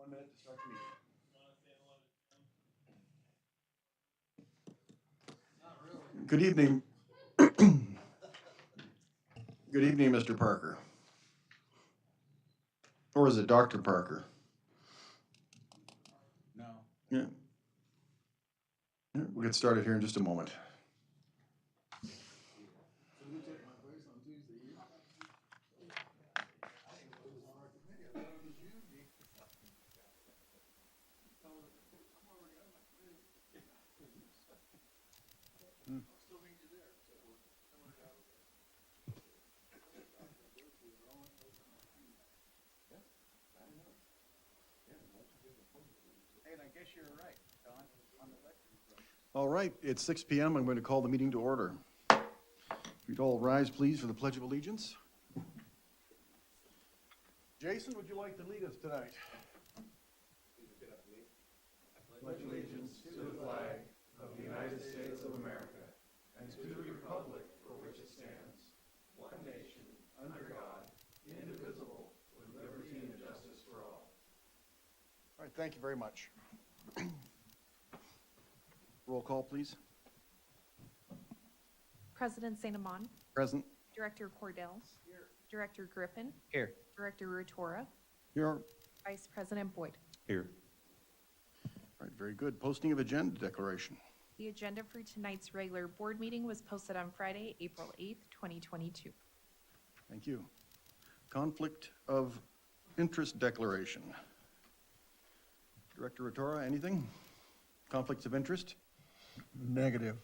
1 minute to start the meeting. Good evening. Good evening, Mr. Parker. Or is it Dr. Parker? No. Yeah. We'll get started here in just a moment. And I guess you're right, Don, on the electric. All right, it's 6 p.m. I'm going to call the meeting to order. If you'd all rise, please, for the Pledge of Allegiance. Jason, would you like to lead us tonight? Pledge allegiance to the flag of the United States of America and to the republic for which it stands, one nation, under God, indivisible, with liberty and justice for all. All right, thank you very much. Roll call, please. President St. Amand, Present. Director Cordell. Here. Director Griffin, Here. Director Rutora, Here. Vice President Boyd. Here. All right, very good. Posting of agenda declaration. The agenda for tonight's regular board meeting was posted on Friday, April 8th, 2022. Thank you. Conflict of interest declaration. Director Rutora, anything? Conflicts of interest? Negative.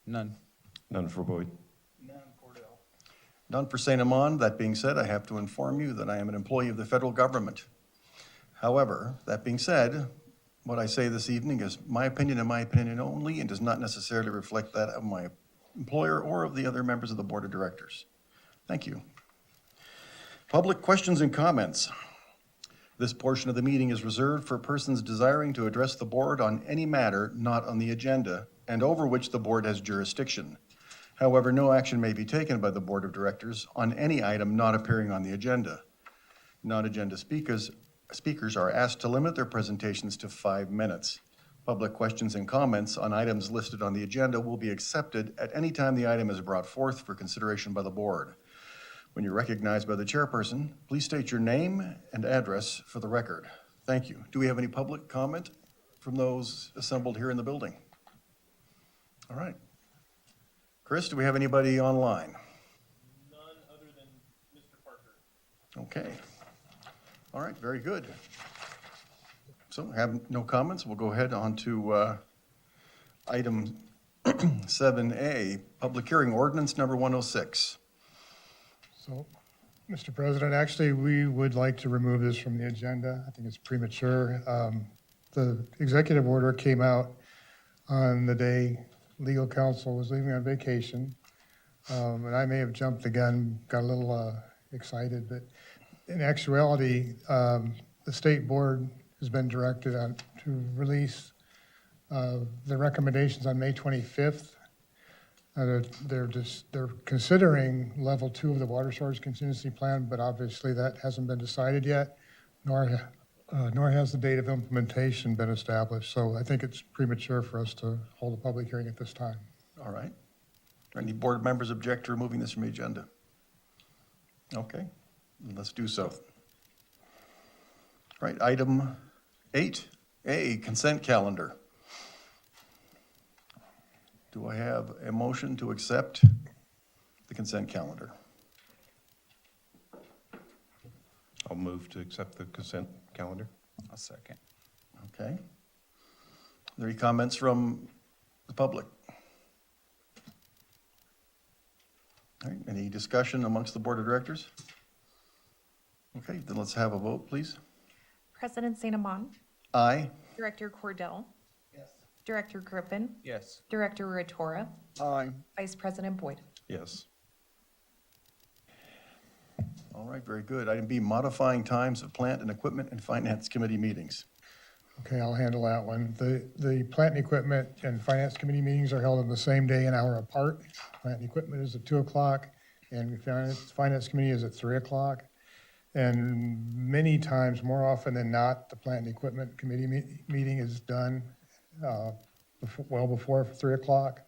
None. None for Boyd. None, Cordell. None for St. Amand. That being said, I have to inform you that I am an employee of the federal government. However, that being said, what I say this evening is my opinion and my opinion only, and does not necessarily reflect that of my employer or of the other members of the board of directors. Thank you. Public questions and comments. This portion of the meeting is reserved for persons desiring to address the board on any matter not on the agenda and over which the board has jurisdiction. However, no action may be taken by the board of directors on any item not appearing on the agenda. Non-agenda speakers are asked to limit their presentations to 5 minutes. Public questions and comments on items listed on the agenda will be accepted at any time the item is brought forth for consideration by the board. When you're recognized by the chairperson, please state your name and address for the record. Thank you. Do we have any public comment from those assembled here in the building? All right. Chris, do we have anybody online? None other than Mr. Parker. Okay. All right, very good. So have no comments. We'll go ahead on to item 7A, public hearing ordinance number 106. So, Mr. President, actually, we would like to remove this from the agenda. I think it's premature. The executive order came out on the day legal counsel was leaving on vacation. And I may have jumped the gun, got a little excited, but in actuality, the state board has been directed to release the recommendations on May 25th. They're considering level 2 of the water source contingency plan, but obviously that hasn't been decided yet, nor has the date of implementation been established. So I think it's premature for us to hold a public hearing at this time. All right. Any board members object to removing this from the agenda? Okay, let's do so. All right, item 8A, consent calendar. Do I have a motion to accept the consent calendar? I'll move to accept the consent calendar. A second. Okay. Are there any comments from the public? All right, any discussion amongst the board of directors? Okay, then let's have a vote, please. President St. Amand, Aye. Director Cordell, Yes. Director Griffin, Yes. Director Rutora, Aye. Vice President Boyd. Yes. All right, very good. Item B, modifying times of plant and equipment and finance committee meetings. Okay, I'll handle that one. The plant and equipment and finance committee meetings are held on the same day, an hour apart. Plant and equipment is at 2 o'clock, and finance committee is at 3 o'clock. And many times, more often than not, the Plant and Equipment Committee meeting is done well before 3 o'clock.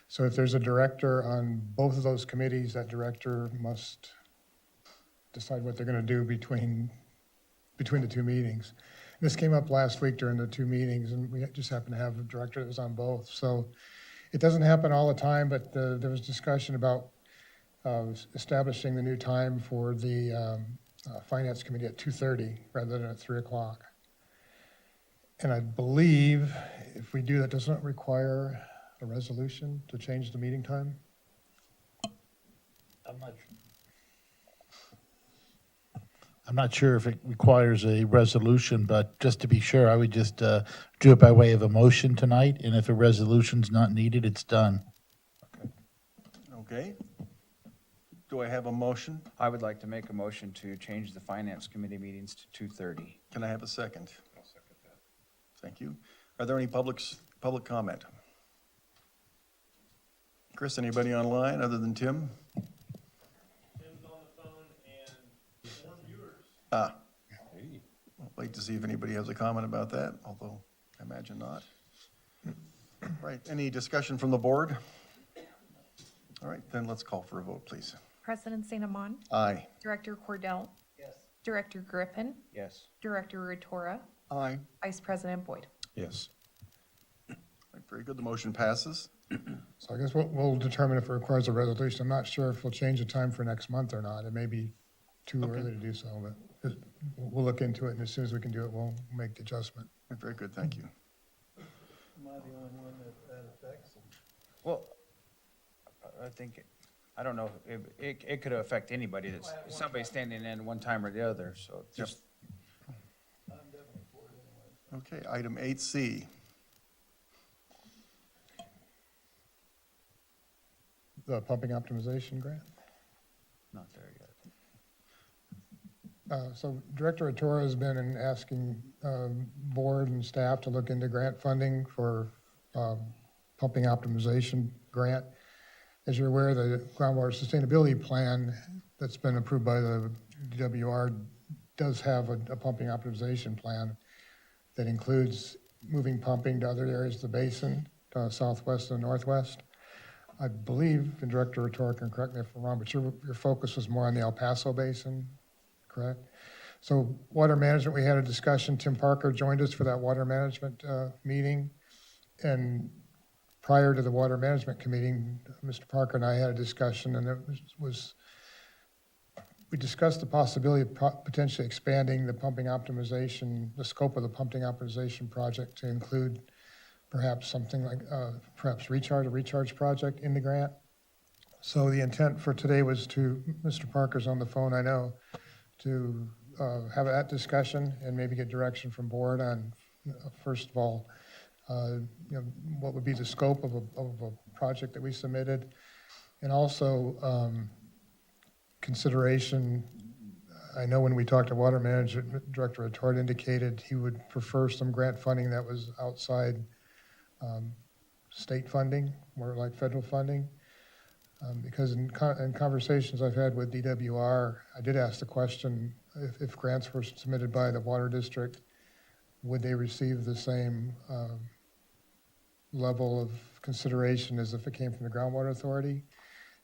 So if there's a director on both of those committees, that director must decide what they're going to do between the two meetings. This came up last week during the two meetings, and we just happened to have a director that was on both. So it doesn't happen all the time, but there was discussion about establishing the new time for the Finance Committee at 2:30 rather than at 3 o'clock. And I believe if we do that, doesn't it require a resolution to change the meeting time? I'm not sure if it requires a resolution, but just to be sure, I would just do it by way of a motion tonight, and if a resolution's not needed, it's done. Okay. Do I have a motion? I would like to make a motion to change the Finance Committee meetings to 2:30. Can I have a second? I'll second that. Thank you. Are there any public comment? Chris, anybody online other than Tim? Tim's on the phone and more viewers. I'll wait to see if anybody has a comment about that, although I imagine not. Right, any discussion from the board? All right, then let's call for a vote, please. President St. Amand, Aye. Director Cordell. Yes. Director Griffin, Yes. Director Ratora, Aye. Vice President Boyd. Yes. Very good, the motion passes. So I guess we'll determine if it requires a resolution. I'm not sure if we'll change the time for next month or not. It may be too early to do so, but we'll look into it, and as soon as we can do it, we'll make the adjustment. Very good, thank you. Am I the only one that affects? Well, I think, I don't know, it could affect anybody that's, somebody standing in one time or the other, so just. I'm definitely for it anyway. Okay, item 8C. The pumping optimization grant. Not there yet. So Director Ratora has been asking board and staff to look into grant funding for pumping optimization grant. As you're aware, the groundwater sustainability plan that's been approved by the DWR does have a pumping optimization plan that includes moving pumping to other areas of the basin, southwest and northwest. I believe, and Director Ratora can correct me if I'm wrong, but your focus was more on the El Paso Basin, correct? So water management, we had a discussion. Tim Parker joined us for that water management meeting. And prior to the water management committee, Mr. Parker and I had a discussion, and it was we discussed the possibility of potentially expanding the pumping optimization, the scope of the pumping optimization project to include perhaps something like perhaps a recharge project in the grant. So the intent for today was to, Mr. Parker's on the phone, I know, to have that discussion and maybe get direction from board on, first of all, what would be the scope of a project that we submitted, and also consideration. I know when we talked to water management, Director Ratora indicated he would prefer some grant funding that was outside state funding, more like federal funding. Because in conversations I've had with DWR, I did ask the question, if grants were submitted by the water district, would they receive the same level of consideration as if it came from the groundwater authority?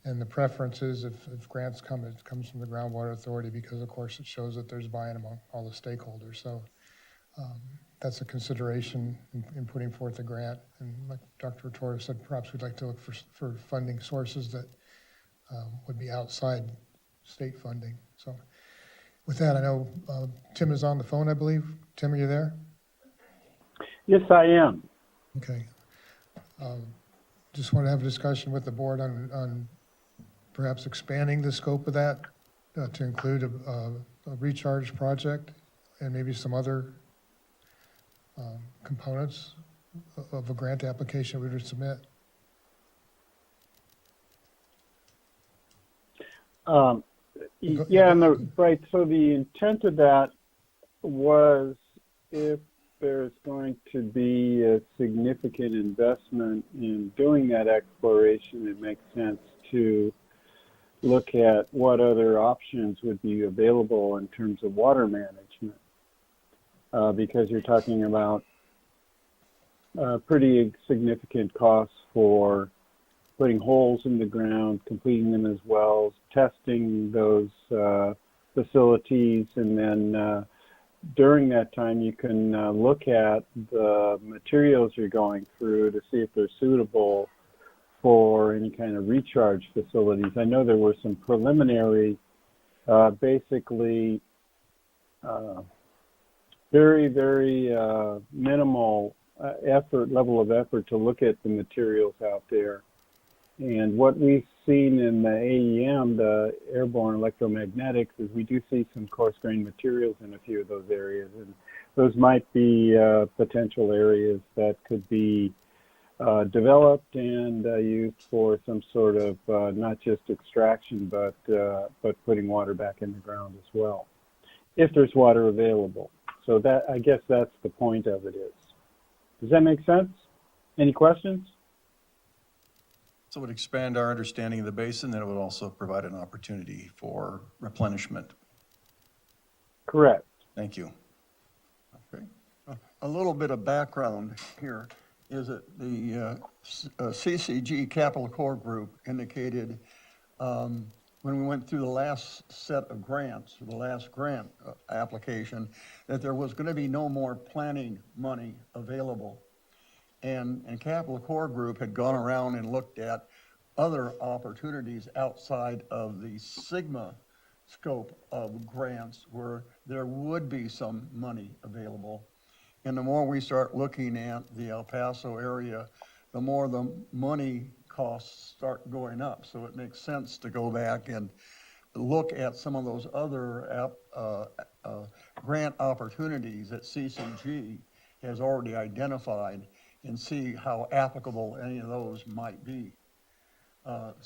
And the preference is if grants come, it comes from the groundwater authority because, of course, it shows that there's buy-in among all the stakeholders. So that's a consideration in putting forth a grant. And like Dr. Ratora said, perhaps we'd like to look for funding sources that would be outside state funding. So with that, I know Tim is on the phone, I believe. Tim, are you there? Yes, I am. Okay. Just want to have a discussion with the board on perhaps expanding the scope of that to include a recharge project and maybe some other components of a grant application we would submit. Yeah, right. So the intent of that was if there's going to be a significant investment in doing that exploration, it makes sense to look at what other options would be available in terms of water management, because you're talking about pretty significant costs for putting holes in the ground, completing them as wells, testing those facilities, and then during that time you can look at the materials you're going through to see if they're suitable for any kind of recharge facilities. I know there were some preliminary, basically very, very minimal level of effort to look at the materials out there. And what we've seen in the AEM, the airborne electromagnetics, is we do see some coarse-grained materials in a few of those areas. And those might be potential areas that could be developed and used for some sort of not just extraction, but putting water back in the ground as well, if there's water available. So that, I guess that's the point of it is. Does that make sense? Any questions? So it would expand our understanding of the basin, and it would also provide an opportunity for replenishment. Correct. Thank you. Okay. A little bit of background here is that the CCG Capital Corps Group indicated when we went through the last set of grants, the last grant application, that there was going to be no more planning money available. And Capital Corps Group had gone around and looked at other opportunities outside of the Sigma scope of grants where there would be some money available. And the more we start looking at the El Paso area, the more the money costs start going up. So it makes sense to go back and look at some of those other grant opportunities that CCG has already identified and see how applicable any of those might be. That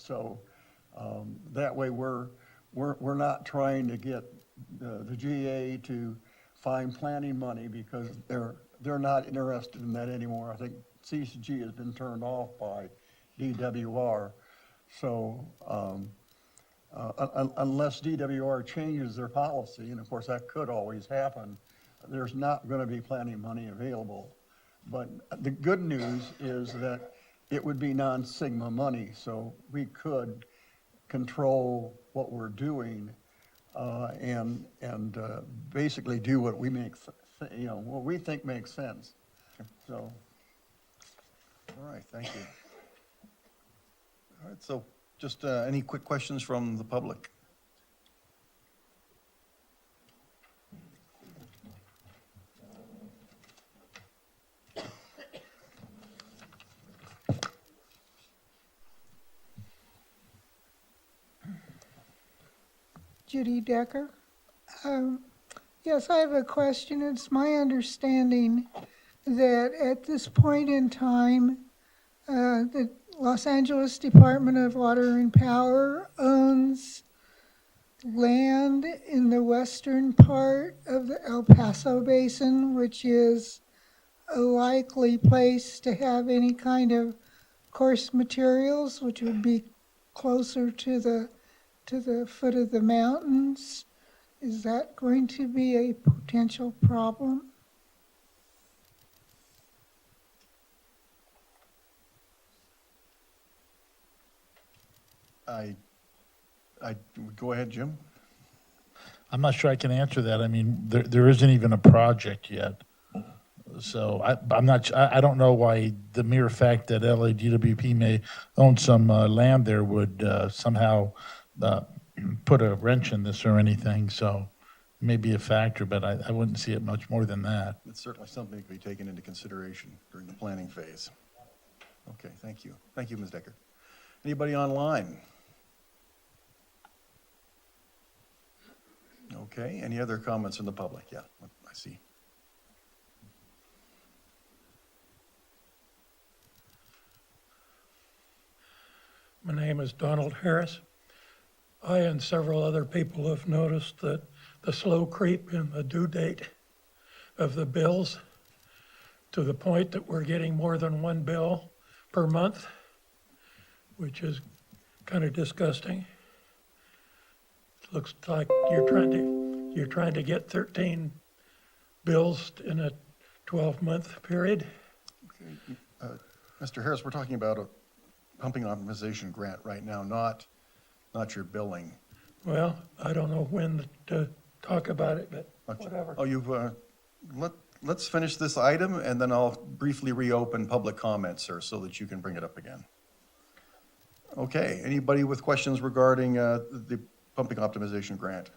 way we're not trying to get the GA to find planning money because they're not interested in that anymore. I think CCG has been turned off by DWR. So unless DWR changes their policy, and of course that could always happen, there's not going to be planning money available. But the good news is that it would be non-Sigma money, so we could control what we're doing and basically do what we what we think makes sense. So, All right, thank you. All right, so just any quick questions from the public? Judy Decker. Yes, I have a question. It's my understanding that at this point in time, the Los Angeles Department of Water and Power owns land in the western part of the El Paso Basin, which is a likely place to have any kind of coarse materials, which would be closer to the foot of the mountains. Is that going to be a potential problem? Go ahead, Jim. I'm not sure I can answer that. I mean, there isn't even a project yet. So I don't know why the mere fact that LADWP may own some land there would somehow put a wrench in this or anything. So it may be a factor, but I wouldn't see it much more than that. It's certainly something to be taken into consideration during the planning phase. Okay, thank you. Thank you, Ms. Decker. Anybody online? Okay, any other comments from the public? Yeah, I see. My name is Donald Harris. I and several other people have noticed that the slow creep in the due date of the bills to the point that we're getting more than one bill per month, which is kind of disgusting. Looks like you're trying to get 13 bills in a 12-month period. Mr. Harris, we're talking about a pumping optimization grant right now, not your billing. Well, I don't know when to talk about it, but whatever. Oh, let's finish this item, and then I'll briefly reopen public comments, sir, so that you can bring it up again. Okay, anybody with questions regarding the pumping optimization grant?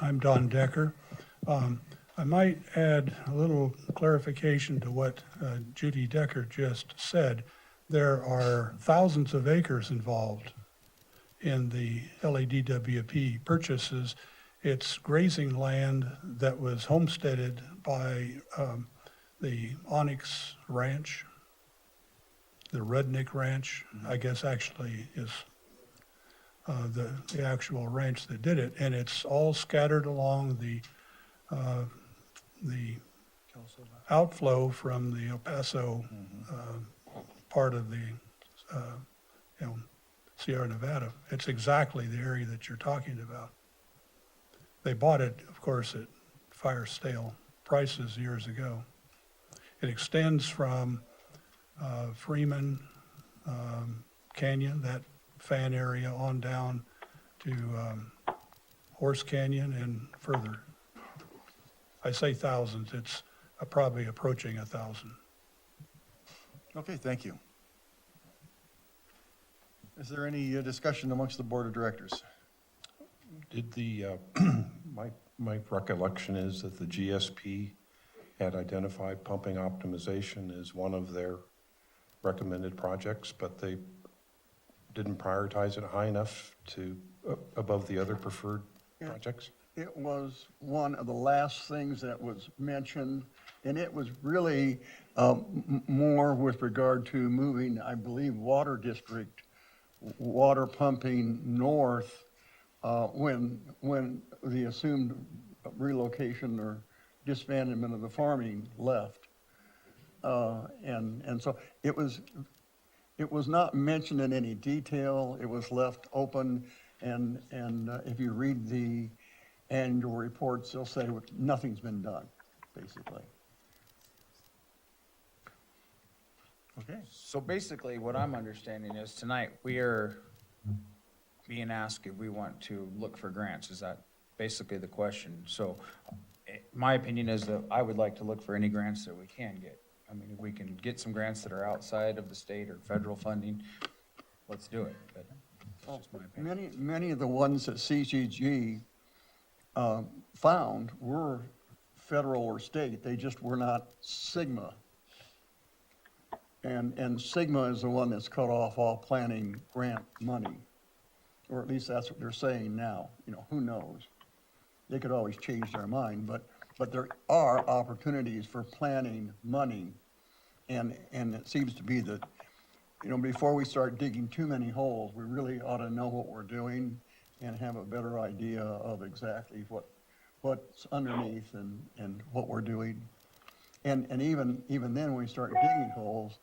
I'm Don Decker. I might add a little clarification to what Judy Decker just said. There are thousands of acres involved in the LADWP purchases. It's grazing land that was homesteaded by the Onyx Ranch, the Redneck Ranch, I guess actually is the actual ranch that did it, and it's all scattered along the outflow from the El Paso part of the Sierra Nevada. It's exactly the area that you're talking about. They bought it, of course, at fire sale prices years ago. It extends from Freeman Canyon, that fan area, on down to Horse Canyon and further. I say thousands, it's probably approaching 1,000. Okay, thank you. Is there any discussion amongst the board of directors? Did the, my recollection is that the GSP had identified pumping optimization as one of their recommended projects, but they didn't prioritize it high enough to, above the other preferred projects? It was one of the last things that was mentioned, and it was really more with regard to moving, I believe, water district, water pumping north when the assumed relocation or disbandment of the farming left. And so it was not mentioned in any detail. It was left open, and if you read the annual reports, they'll say nothing's been done, basically. Okay. So basically, what I'm understanding is tonight, we are being asked if we want to look for grants. Is that basically the question? So my opinion is that I would like to look for any grants that we can get. I mean, if we can get some grants that are outside of the state or federal funding, let's do it. But that's just my opinion. Many of the ones that CCG found were federal or state. They just were not Sigma. And Sigma is the one that's cut off all planning grant money, or at least that's what they're saying now. You know, who knows? They could always change their mind, but there are opportunities for planning money, and it seems to be that, you know, before we start digging too many holes, we really ought to know what we're doing and have a better idea of exactly what's underneath and what we're doing. And even then, when we start digging holes,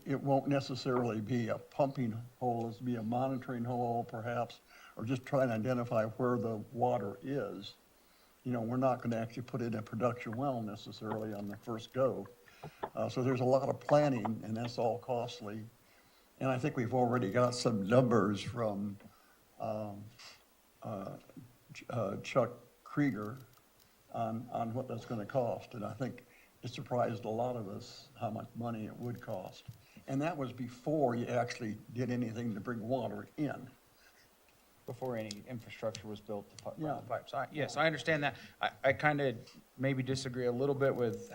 it won't necessarily be a pumping hole, it'll be a monitoring hole perhaps, or just trying to identify where the water is. You know, we're not gonna actually put in a production well necessarily on the first go. So there's a lot of planning, and that's all costly. And I think we've already got some numbers from Chuck Krieger on what that's gonna cost. And I think it surprised a lot of us how much money it would cost. And that was before you actually did anything to bring water in. Before any infrastructure was built to put Yeah. the pipes. Yes, I understand that. I kind of maybe disagree a little bit with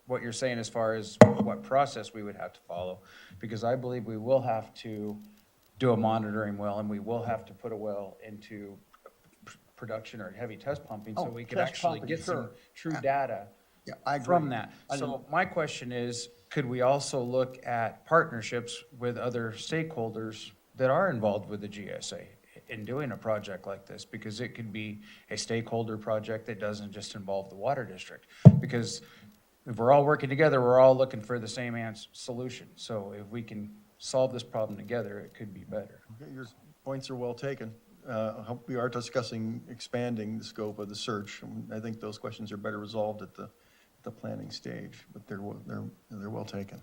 what you're saying as far as what process we would have to follow, because I believe we will have to do a monitoring well, and we will have to put a well into production or heavy test pumping, so Oh, we could test actually pumping, get some sure. true data Yeah, I agree. from that. I So didn't- my question is, could we also look at partnerships with other stakeholders that are involved with the GSA? in doing a project like this, because it could be a stakeholder project that doesn't just involve the water district. Because if we're all working together, we're all looking for the same solution. So if we can solve this problem together, it could be better. Okay, your points are well taken. We are discussing expanding the scope of the search. I think those questions are better resolved at the planning stage, but they're well taken.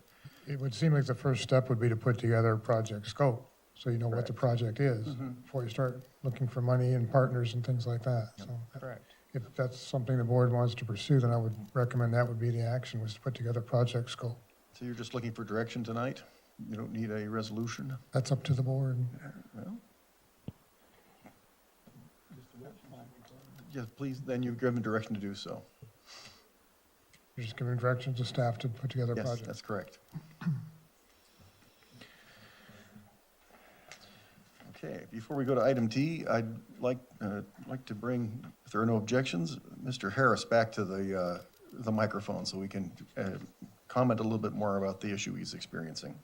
It would seem like the first step would be to put together a project scope, so you know what the project is, before you start looking for money and partners and things like that. So Correct. if that's something the board wants to pursue, then I would recommend that would be the action, was to put together a project scope. So you're just looking for direction tonight? You don't need a resolution? That's up to the board. Well, yes, please, then you've given direction to do so. You're just giving direction to staff to put together a Yes, project. that's correct. Okay, before we go to item T, I'd like to bring, if there are no objections, Mr. Harris back to the microphone so we can comment a little bit more about the issue he's experiencing.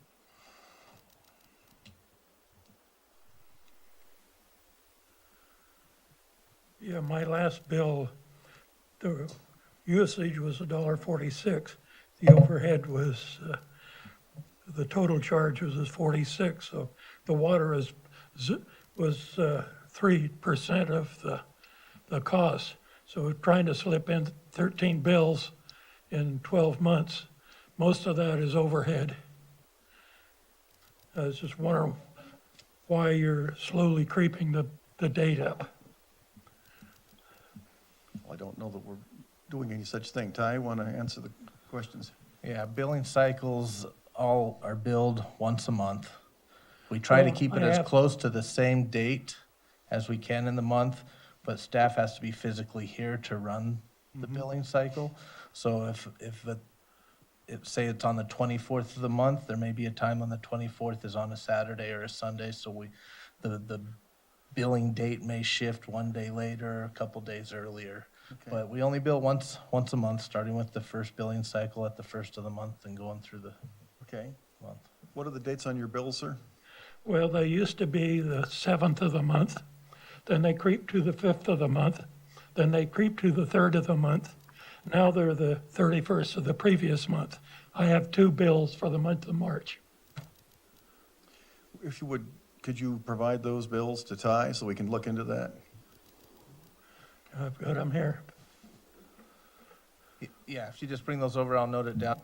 Yeah, my last bill, the usage was $1.46. The overhead was, the total charge was 46, so the water was 3% of the cost. So we're trying to slip in 13 bills in 12 months. Most of that is overhead. I was just wondering why you're slowly creeping the date up. I don't know that we're doing any such thing. Ty, want to answer the questions? Yeah, billing cycles all are billed once a month. We try to Well, keep it I as have- close to the same date as we can in the month, but staff has to be physically here to run the billing cycle. So if say it's on the 24th of the month, there may be a time on the 24th is on a Saturday or a Sunday, so the billing date may shift one day later, a couple days earlier. Okay. But we only bill once a month, starting with the first billing cycle at the first of the month and going through the Okay. month. What are the dates on your bills, sir? Well, they used to be the 7th of the month, then they creep to the 5th of the month, then they creep to the 3rd of the month. Now they're the 31st of the previous month. I have 2 bills for the month of March. If you would, could you provide those bills to Ty so we can look into that? I've got them here. Yeah, if you just bring those over, I'll note it down.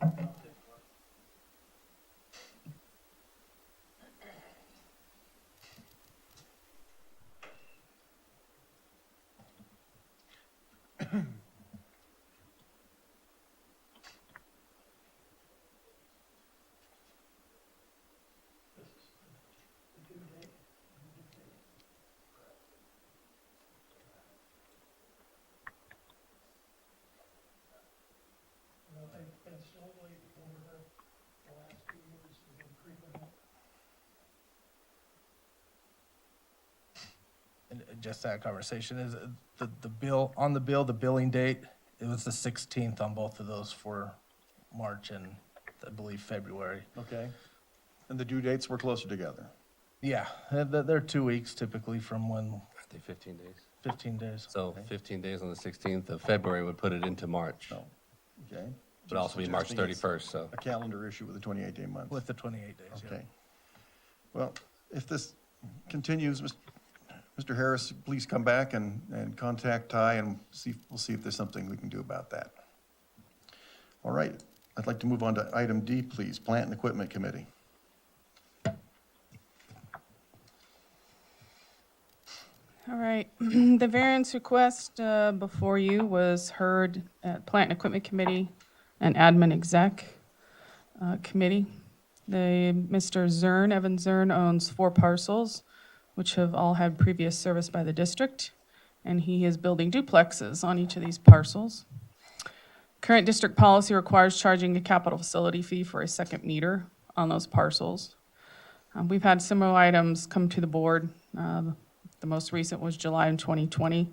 And just that conversation is the bill, on the bill, the billing date, it was the 16th on both of those for March and I believe February. Okay. And the due dates were closer together? Yeah, they're 2 weeks typically from when, I think 15 days. 15 days. So 15 days on the 16th of February would put it into March. No. Okay. Would also be March Suggesting it's 31st, so. A calendar issue with a 28-day month. With the 28 days, yeah. Okay. Well, if this continues, Mr. Harris, please come back and contact Ty and we'll see if there's something we can do about that. All right, I'd like to move on to item D, please, Plant and Equipment Committee. All right, the variance request before you was heard at Plant and Equipment Committee and Admin Exec Committee. Mr. Zern, Evan Zern, owns 4 parcels, which have all had previous service by the district, and he is building duplexes on each of these parcels. Current district policy requires charging a capital facility fee for a second meter on those parcels. We've had similar items come to the board. The most recent was July in 2020,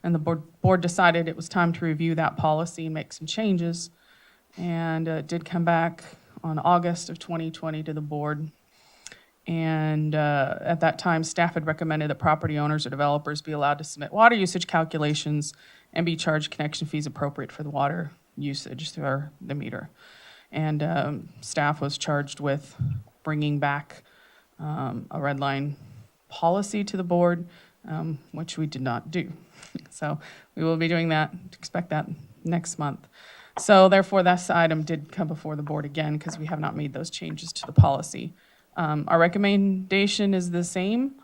and the board decided it was time to review that policy and make some changes. And it did come back on August of 2020 to the board. And at that time, staff had recommended that property owners or developers be allowed to submit water usage calculations and be charged connection fees appropriate for the water usage through the meter. And staff was charged with bringing back a red line policy to the board, which we did not do. So we will be doing that, expect that next month. So therefore, this item did come before the board again because we have not made those changes to the policy. Our recommendation is the same.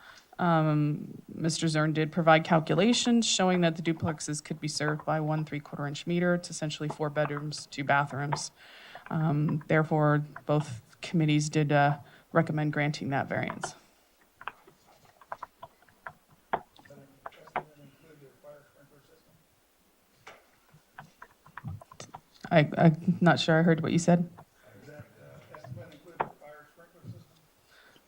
Mr. Zern did provide calculations showing that the duplexes could be served by 1 3/4 inch meter. It's essentially 4 bedrooms, 2 bathrooms. Therefore, both committees did recommend granting that variance. I'm not sure I heard what you said.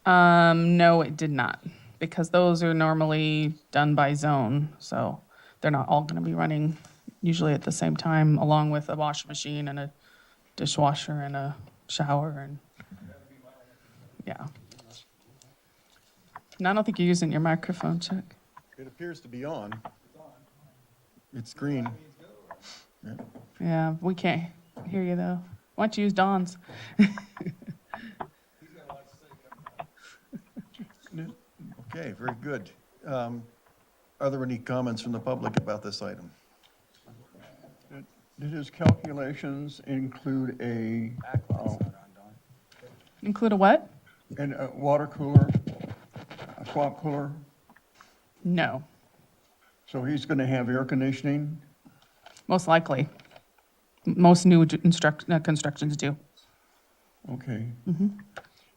No, it did not, because those are normally done by zone, so they're not all gonna be running usually at the same time, along with a washing machine and a dishwasher and a shower and, yeah. And I don't think you're using your microphone, Chuck. It appears to be on. It's green. Yeah. Yeah, we can't hear you though. Why don't you use Dawn's? Okay, very good. Are there any comments from the public about this item? Did his calculations include a Include a what? water cooler, a swamp cooler? No, So he's going to have air conditioning? most likely. Most new constructions do. Okay. You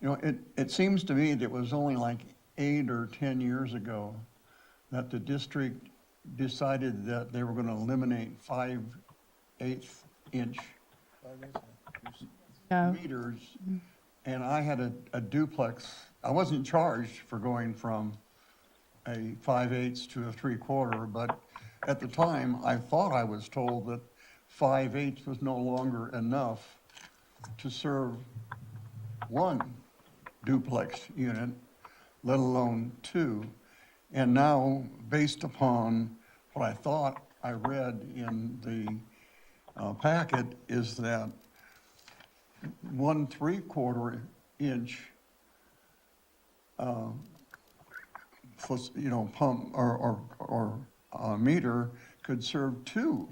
know, it seems to me that it was only like 8 or 10 years ago that the district decided that they were going to eliminate 5/8 inch Yeah. meters. And I had a duplex. I wasn't charged for going from a 5/8 to a 3/4, but at the time, I thought I was told that 5/8 was no longer enough to serve one duplex unit, let alone 2. And now, based upon what I thought I read in the packet, is that 1 3/4 inch pump or meter could serve 2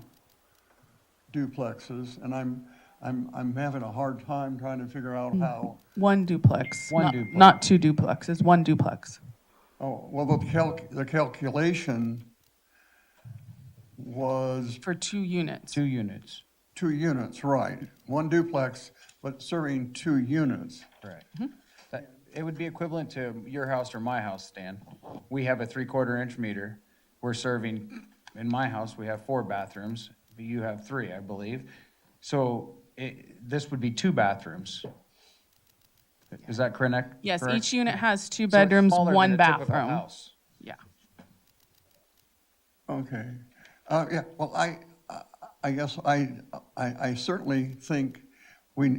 duplexes, and I'm having a hard time trying to figure out how. One duplex. One not- duplex. Not 2 duplexes, 1 duplex. Oh, well, the calculation was For 2 units. 2 units. 2 units, right. 1 duplex, but serving 2 units. Correct. It would be equivalent to your house or my house, Stan. We have a 3/4 inch meter. We're serving, in my house, we have 4 bathrooms. You have 3, I believe. So this would be 2 bathrooms. Is that correct? Yes, Correct? each unit has 2 So it's bedrooms, smaller than 1 a typical bathroom. house. Yeah. Okay. Yeah, well, I guess I certainly think we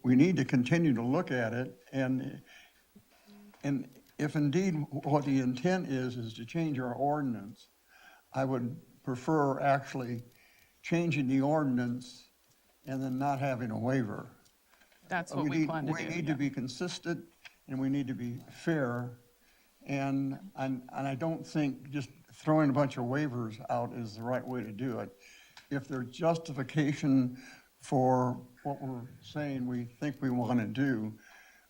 need to continue to look at it, and if indeed what the intent is to change our ordinance, I would prefer actually changing the ordinance and then not having a waiver. That's what we plan to do. We need yeah. to be consistent, and we need to be fair, and I don't think just throwing a bunch of waivers out is the right way to do it. If there's justification for what we're saying we think we want to do,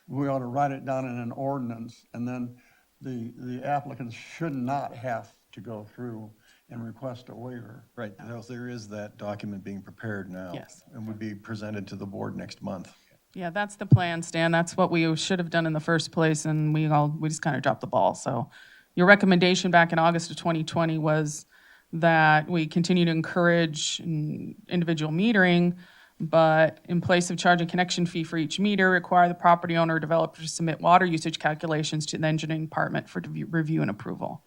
we ought to write it down in an ordinance, and then the applicants should not have to go through and request a waiver. Right, there is that document being prepared now. Yes. And would be presented to the board next month. Yeah, that's the plan, Stan. That's what we should have done in the first place, and we just kind of dropped the ball. So your recommendation back in August of 2020 was that we continue to encourage individual metering, but in place of charging connection fee for each meter, require the property owner or developer to submit water usage calculations to the engineering department for review and approval.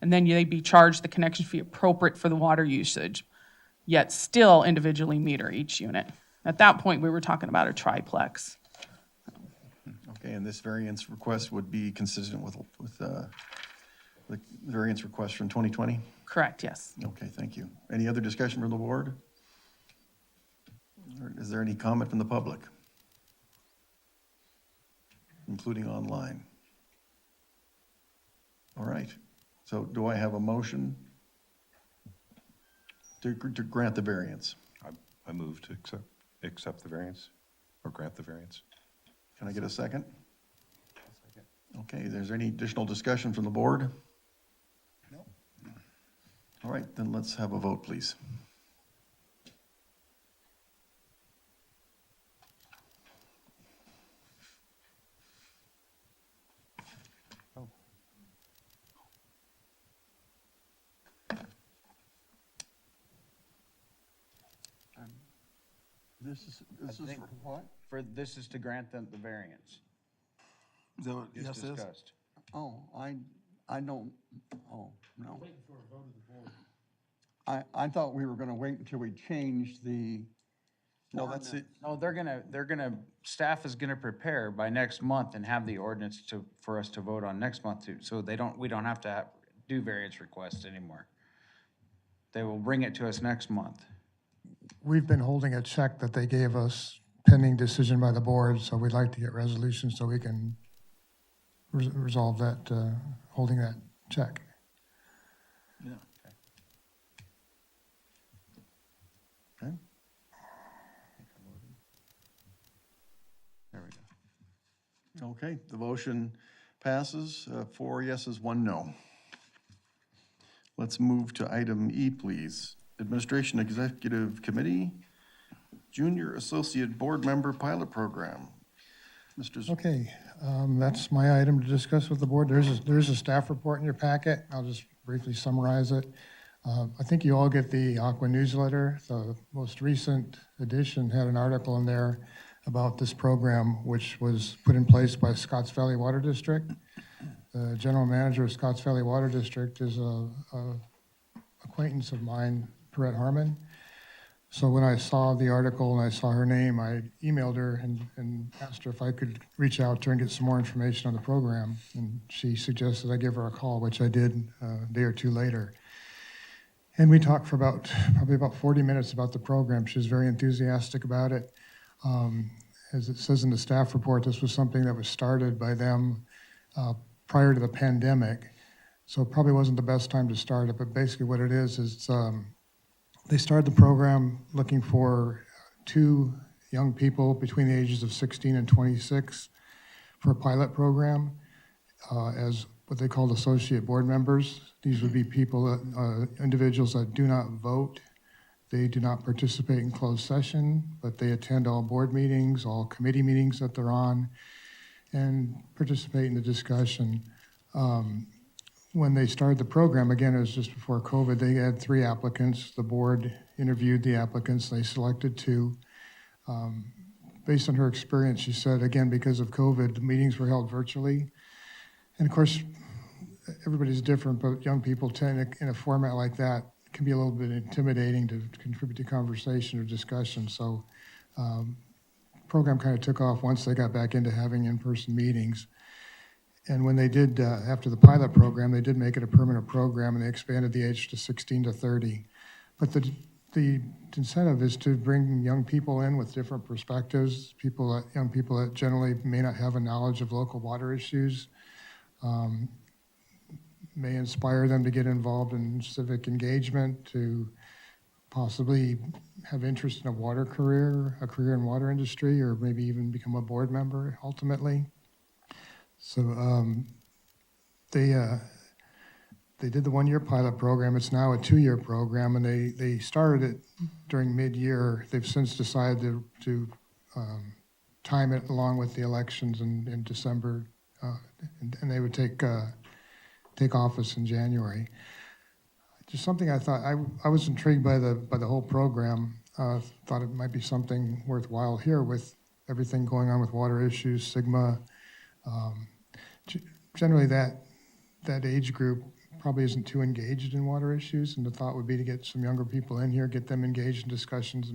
And then they'd be charged the connection fee appropriate for the water usage, yet still individually meter each unit. At that point, we were talking about a triplex. Okay, Okay, and this variance request would be consistent with the variance request from 2020? Correct, yes. Okay, thank you. Any other discussion from the board? Or is there any comment from the public? Including online? All right, so do I have a motion to grant the variance? I move to accept the variance or grant the variance. Can I get a second? Okay, is there any additional discussion from the board? No. All right, then let's have a vote, please. This is think- for what? This is to grant them the variance. Is that what Just yes is? discussed. Oh, I don't, oh, no. I thought we were gonna wait until we changed the. No, that's it. No, they're gonna, staff is gonna prepare by next month and have the ordinance for us to vote on next month too. So we don't have to do variance requests anymore. They will bring it to us next month. We've been holding a check that they gave us pending decision by the board, so we'd like to get resolution so we can resolve that, holding that check. Yeah. Okay. There we go. Okay, the motion passes, 4 yeses, 1 no. Let's move to item E, please. Administration Executive Committee, Junior Associate Board Member Pilot Program. Mr. Okay, that's my item to discuss with the board. There's a staff report in your packet. I'll just briefly summarize it. I think you all get the Aqua newsletter. The most recent edition had an article in there about this program, which was put in place by Scotts Valley Water District. The general manager of Scotts Valley Water District is a acquaintance of mine, Perrette Harmon. So when I saw the article and I saw her name, I emailed her and asked her if I could reach out to her and get some more information on the program. And she suggested I give her a call, which I did a day or two later. And we talked for probably about 40 minutes about the program. She was very enthusiastic about it. As it says in the staff report, this was something that was started by them prior to the pandemic. So it probably wasn't the best time to start it, but basically what it is they started the program looking for 2 young people between the ages of 16 and 26 for a pilot program as what they called associate board members. These would be people, individuals that do not vote. They do not participate in closed session, but they attend all board meetings, all committee meetings that they're on, and participate in the discussion. When they started the program, again, it was just before COVID, they had 3 applicants. The board interviewed the applicants. They selected 2. Based on her experience, she said, again, because of COVID, the meetings were held virtually. And of course, everybody's different, but young people tend to, in a format like that, it can be a little bit intimidating to contribute to conversation or discussion. So program kind of took off once they got back into having in-person meetings. And when they did, after the pilot program, they did make it a permanent program and they expanded the age to 16 to 30. But the incentive is to bring young people in with different perspectives, young people that generally may not have a knowledge of local water issues, may inspire them to get involved in civic engagement, to possibly have interest in a water career, a career in water industry, or maybe even become a board member ultimately. So they did the 1-year pilot program. It's now a 2-year program, and they started it during mid-year. They've since decided to time it along with the elections in December, and they would take office in January. Just something I thought I was intrigued by the whole program. Thought it might be something worthwhile here with everything going on with water issues, SGMA. Generally, that age group probably isn't too engaged in water issues, and the thought would be to get some younger people in here, get them engaged in discussions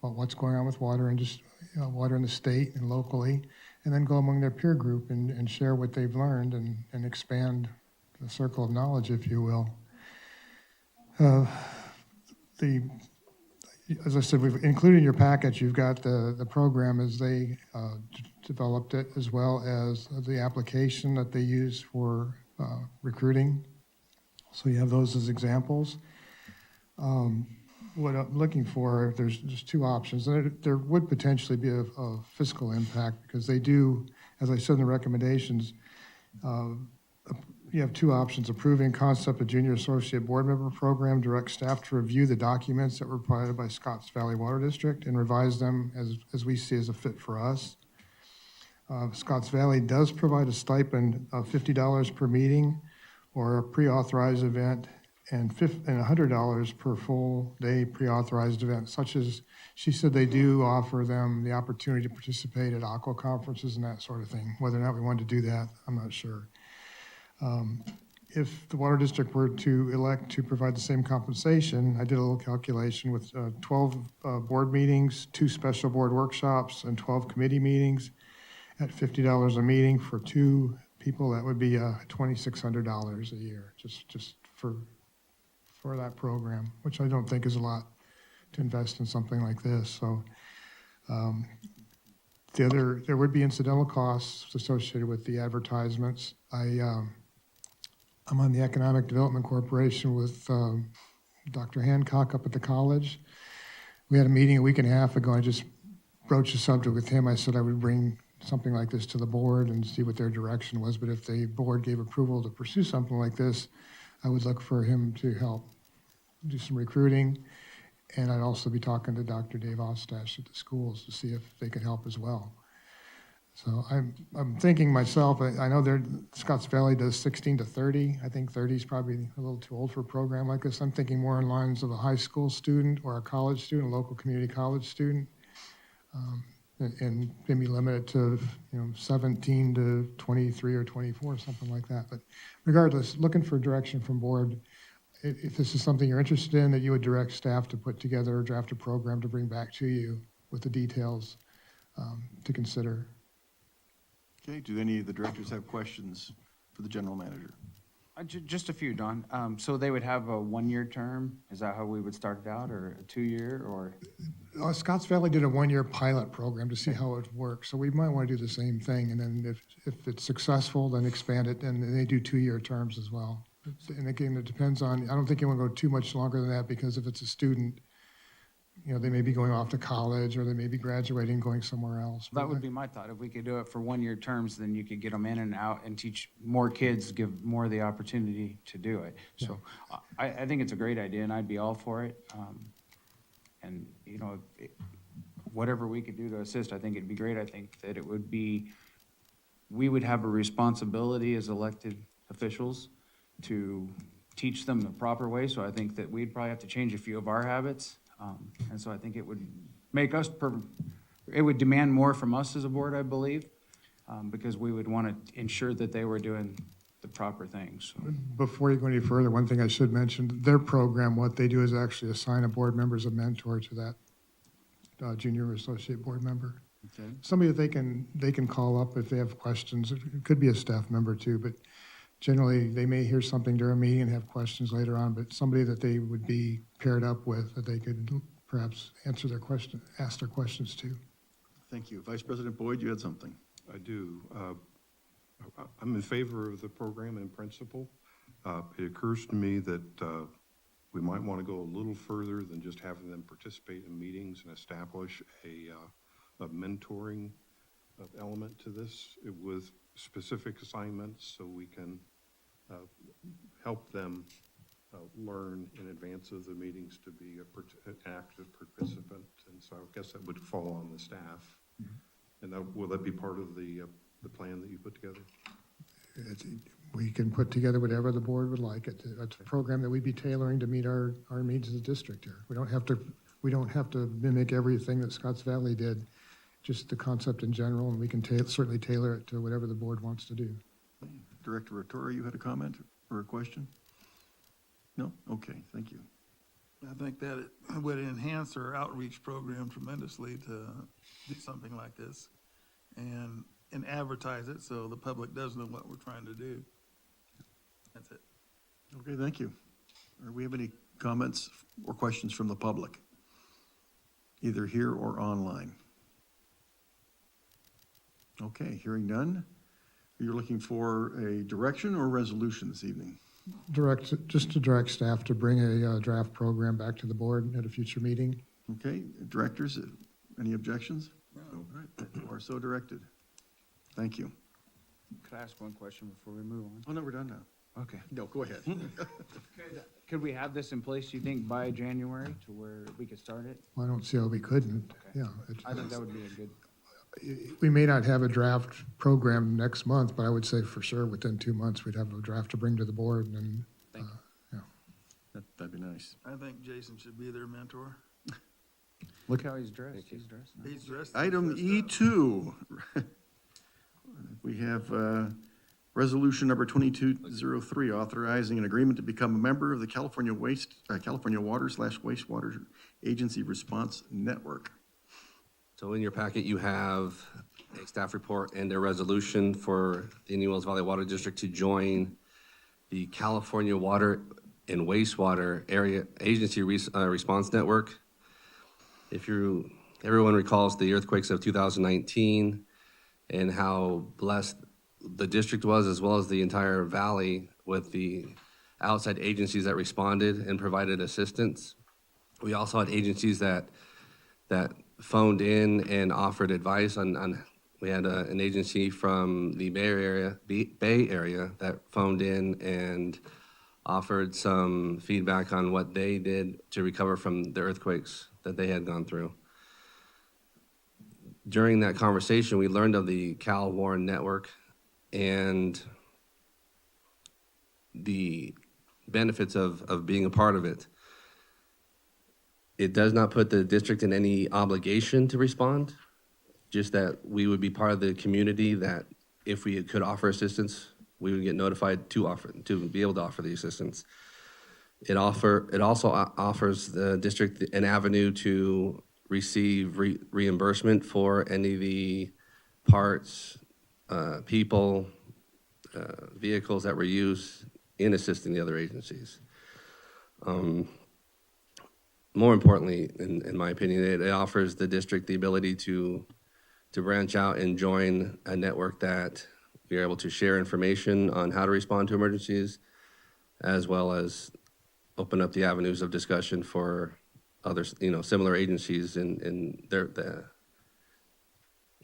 about what's going on with water and just water in the state and locally, and then go among their peer group and share what they've learned and expand the circle of knowledge, if you will. As I said, we've included in your package, you've got the program as they developed it, as well as the application that they use for recruiting. So you have those as examples. What I'm looking for, there's just two options. There would potentially be a fiscal impact because they do, as I said in the recommendations, you have two options: approving concept of junior associate board member program, direct staff to review the documents that were provided by Scotts Valley Water District and revise them as we see as a fit for us. Scotts Valley does provide a stipend of $50 per meeting or a pre-authorized event and $100 per full day pre-authorized event, such as she said they do offer them the opportunity to participate at aqua conferences and that sort of thing. Whether or not we want to do that, I'm not sure. If the water district were to elect to provide the same compensation, I did a little calculation with 12 board meetings, 2 special board workshops, and 12 committee meetings at $50 a meeting for 2 people, that would be $2,600 a year, just for that program, which I don't think is a lot to invest in something like this. So there would be incidental costs associated with the advertisements. I'm on the Economic Development Corporation with Dr. Hancock up at the college. We had a meeting a week and a half ago. I just broached the subject with him. I said I would bring something like this to the board and see what their direction was. But if the board gave approval to pursue something like this, I would look for him to help do some recruiting. And I'd also be talking to Dr. Dave Ostash at the schools to see if they could help as well. So I'm thinking myself, I know Scotts Valley does 16 to 30. I think 30 is probably a little too old for a program like this. I'm thinking more in lines of a high school student or a college student, a local community college student, and maybe limited to 17 to 23 or 24, something like that. But regardless, looking for direction from board. If this is something you're interested in, that you would direct staff to put together or draft a program to bring back to you with the details to consider. Okay, do any of the directors have questions for the general manager? Just a few, Don. So they would have a 1-year term? Is that how we would start it out, or a 2-year, or? Scotts Valley did a 1-year pilot program to see how it works. So we might want to do the same thing. And then if it's successful, then expand it. And they do 2-year terms as well. And again, it depends on, I don't think you want to go too much longer than that, because if it's a student, they may be going off to college, or they may be graduating, going somewhere else. That would be my thought. If we could do it for 1-year terms, then you could get them in and out and teach more kids, give more the opportunity to do it. So I think it's a great idea, and I'd be all for it. And, whatever we could do to assist, I think it'd be great. I think that it would be, we would have a responsibility as elected officials to teach them the proper way. So I think that we'd probably have to change a few of our habits. And so I think it would make us, it would demand more from us as a board, I believe, because we would want to ensure that they were doing the proper things. So. Before you go any further, one thing I should mention, their program, what they do is actually assign a board member as a mentor to that junior associate board member. Okay. Somebody that they can call up if they have questions. It could be a staff member too, but generally they may hear something during a meeting and have questions later on, but somebody that they would be paired up with that they could perhaps ask their questions to. Thank you. Vice President Boyd, you had something. I do. I'm in favor of the program in principle. It occurs to me that we might want to go a little further than just having them participate in meetings and establish a mentoring element to this with specific assignments, so we can help them learn in advance of the meetings to be an active participant. And so I guess that would fall on the staff. And will that be part of the plan that you put together? We can put together whatever the board would like. It's a program that we'd be tailoring to meet our needs as a district here. We don't have to mimic everything that Scotts Valley did, just the concept in general, and we can certainly tailor it to whatever the board wants to do. Director Rotora, you had a comment or a question? No? Okay, thank you. I think that it would enhance our outreach program tremendously to do something like this. And and advertise it so the public does know what we're trying to do. That's it. Okay, thank you. Do we have any comments or questions from the public? Either here or online? Okay, hearing none. You're looking for a direction or resolution this evening? Just to direct staff to bring a draft program back to the board at a future meeting. Okay, directors, any objections? No. All right, you are so directed. Thank you. Could I ask one question before we move on? Oh, no, we're done now. Okay. No, go ahead. Could we have this in place, you think, by January to where we could start it? I don't see how we couldn't, Okay. yeah. I think that would be a good, We may not have a draft program next month, but I would say for sure within 2 months, we'd have a draft to bring to the board and, That'd be nice. I think Jason should be their mentor. look how he's dressed. He's dressed nice. He's dressed. Item he's dressed E2. We have resolution number 2203, authorizing an agreement to become a member of the California Water / Wastewater Agency Response Network. So in your packet, you have a staff report and a resolution for the Indian Wells Valley Water District to join the California Water and Wastewater Area Agency Response Network. Everyone recalls the earthquakes of 2019 and how blessed the district was, as well as the entire valley, with the outside agencies that responded and provided assistance. We also had agencies that phoned in and offered advice on we had an agency from the Bay Area that phoned in and offered some feedback on what they did to recover from the earthquakes that they had gone through. During that conversation, we learned of the Cal Warren Network and the benefits of being a part of it. It does not put the district in any obligation to respond, just that we would be part of the community, that if we could offer assistance, we would get notified to be able to offer the assistance. It also offers the district an avenue to receive reimbursement for any of the parts, people, vehicles that were used in assisting the other agencies. More importantly, in my opinion, it offers the district the ability to branch out and join a network that we are able to share information on how to respond to emergencies, as well as open up the avenues of discussion for others, similar agencies in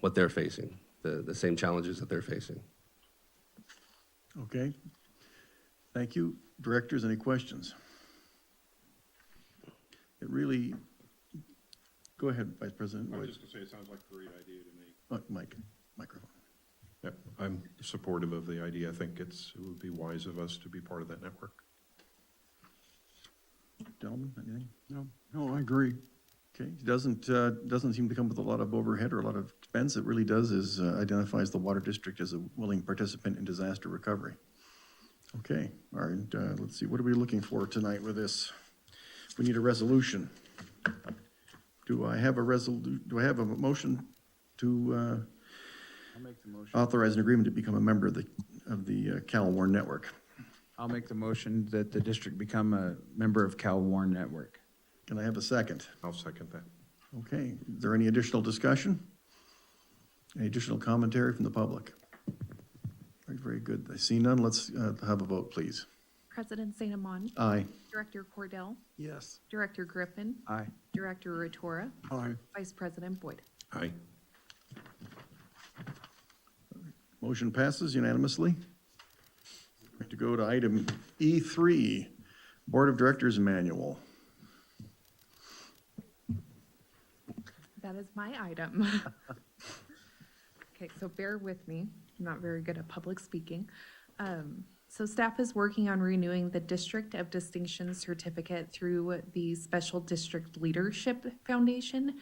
what they're facing, the same challenges that they're facing. Okay. Thank you. Directors, any questions? It really, go ahead, Vice President I Wood. was just going to say, it sounds like a great idea to me. Microphone. Yep, I'm supportive of the idea. I think it would be wise of us to be part of that network. Gentlemen, anything? No, I agree. Okay, it doesn't seem to come with a lot of overhead or a lot of expense. It really does is identifies the water district as a willing participant in disaster recovery. Okay, all right, let's see, what are we looking for tonight with this? We need a resolution. Do I have a motion to I'll make the motion. authorize an agreement to become a member of the Cal Warren Network? I'll make the motion that the district become a member of Cal Warren Network. Can I have a second? I'll second that. Okay, is there any additional discussion? Any additional commentary from the public? Very, very good. I see none. Let's have a vote, please. President St. Amand. Aye. Director Cordell. Yes. Director Griffin. Aye. Director Ratora. Aye. Vice President Boyd. Aye. Motion passes unanimously. We're going to go to item E3, Board of Directors Manual. That is my item. Okay, so bear with me. I'm not very good at public speaking. So staff is working on renewing the District of Distinction Certificate through the Special District Leadership Foundation.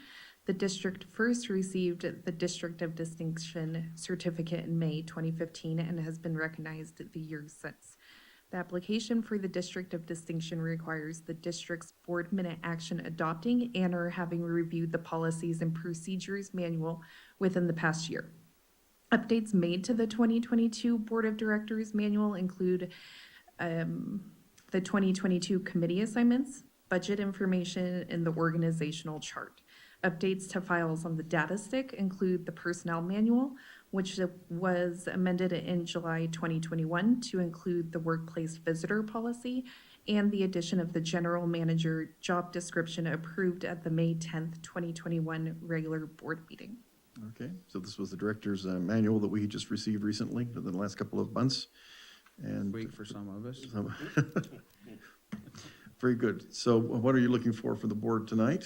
The district first received the District of Distinction Certificate in May 2015 and has been recognized the years since. The application for the District of Distinction requires the district's board minute action adopting and/or having reviewed the policies and procedures manual within the past year. Updates made to the 2022 Board of Directors Manual include the 2022 committee assignments, budget information, and the organizational chart. Updates to files on the data stick include the personnel manual, which was amended in July 2021 to include the workplace visitor policy, and the addition of the general manager job description approved at the May 10th, 2021 regular board meeting. Okay, so this was the director's manual that we just received recently, within the last couple of months. And Wait for some of us. very good. So what are you looking for the board tonight?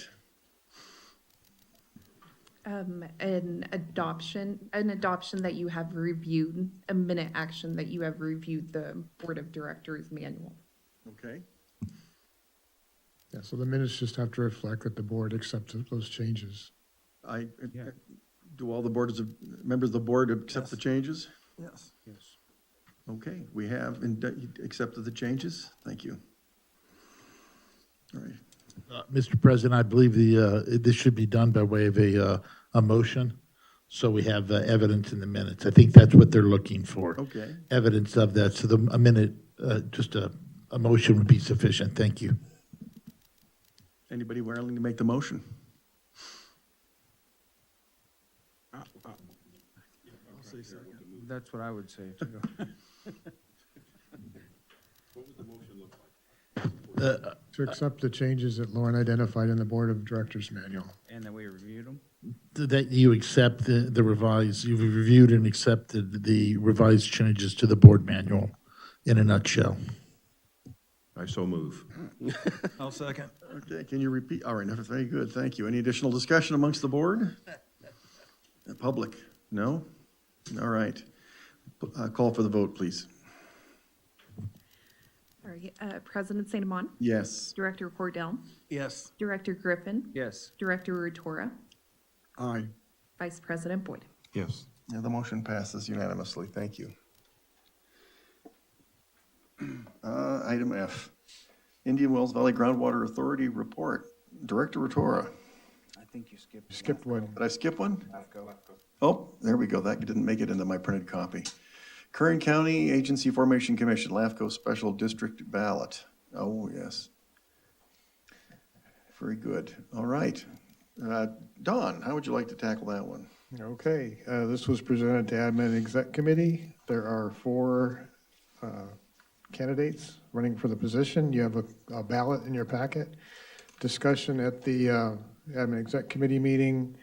An adoption that you have reviewed, a minute action that you have reviewed the Board of Directors manual. Okay. Yeah, so the minutes just have to reflect that the board accepted those changes. Do all the members of the board accept the changes? Yes. Yes. Okay, we have accepted the changes. Thank you. All right. Mr. President, I believe this should be done by way of a motion, so we have evidence in the minutes. I think that's what they're looking for. Okay. Evidence of that, so a minute, just a motion would be sufficient. Thank you. Anybody willing to make the motion? That's what I would say too. To accept the changes that Lauren identified in the Board of Directors manual. And then we reviewed them? That you accept the revised, you've reviewed and accepted the revised changes to the board manual in a nutshell. I so move. I'll second. Okay, can you repeat? All right, very good, thank you. Any additional discussion amongst the board? The public? No? All right. Call for the vote, please. All right, President St. Amand, Yes. Director Cordell, Yes. Director Griffin, Yes. Director Rutora, Aye. Vice President Boyd. Yes. Yeah, the motion passes unanimously, thank you. Item F, Indian Wells Valley Groundwater Authority Report. Director Rutora. I think you skipped. Skipped one. Did I skip one? Oh, there we go. That didn't make it into my printed copy. Kern County Agency Formation Commission, LAFCO Special District Ballot. Oh, yes. Very good. All right. Don, how would you like to tackle that one? Okay, this was presented to Admin Exec Committee. There are 4 candidates running for the position. You have a ballot in your packet. Discussion at the Admin Exec Committee meeting.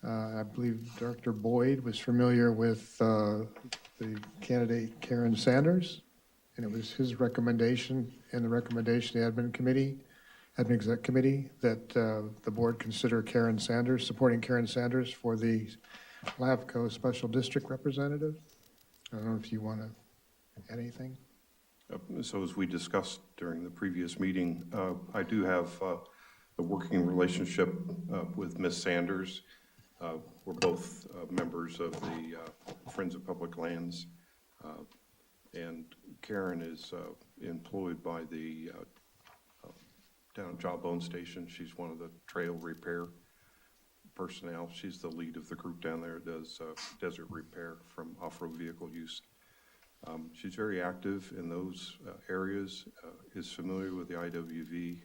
I believe Director Boyd was familiar with the candidate Karen Sanders, and it was his recommendation and the recommendation of the Admin Exec Committee, that the board consider Karen Sanders, supporting Karen Sanders for the LAFCO Special District Representative. I don't know if you want to add anything. So as we discussed during the previous meeting, I do have a working relationship with Ms. Sanders. We're both members of the Friends of Public Lands, and Karen is employed by the down at Jawbone Station. She's one of the trail repair personnel. She's the lead of the group down there that does desert repair from off-road vehicle use. She's very active in those areas, is familiar with the IWV.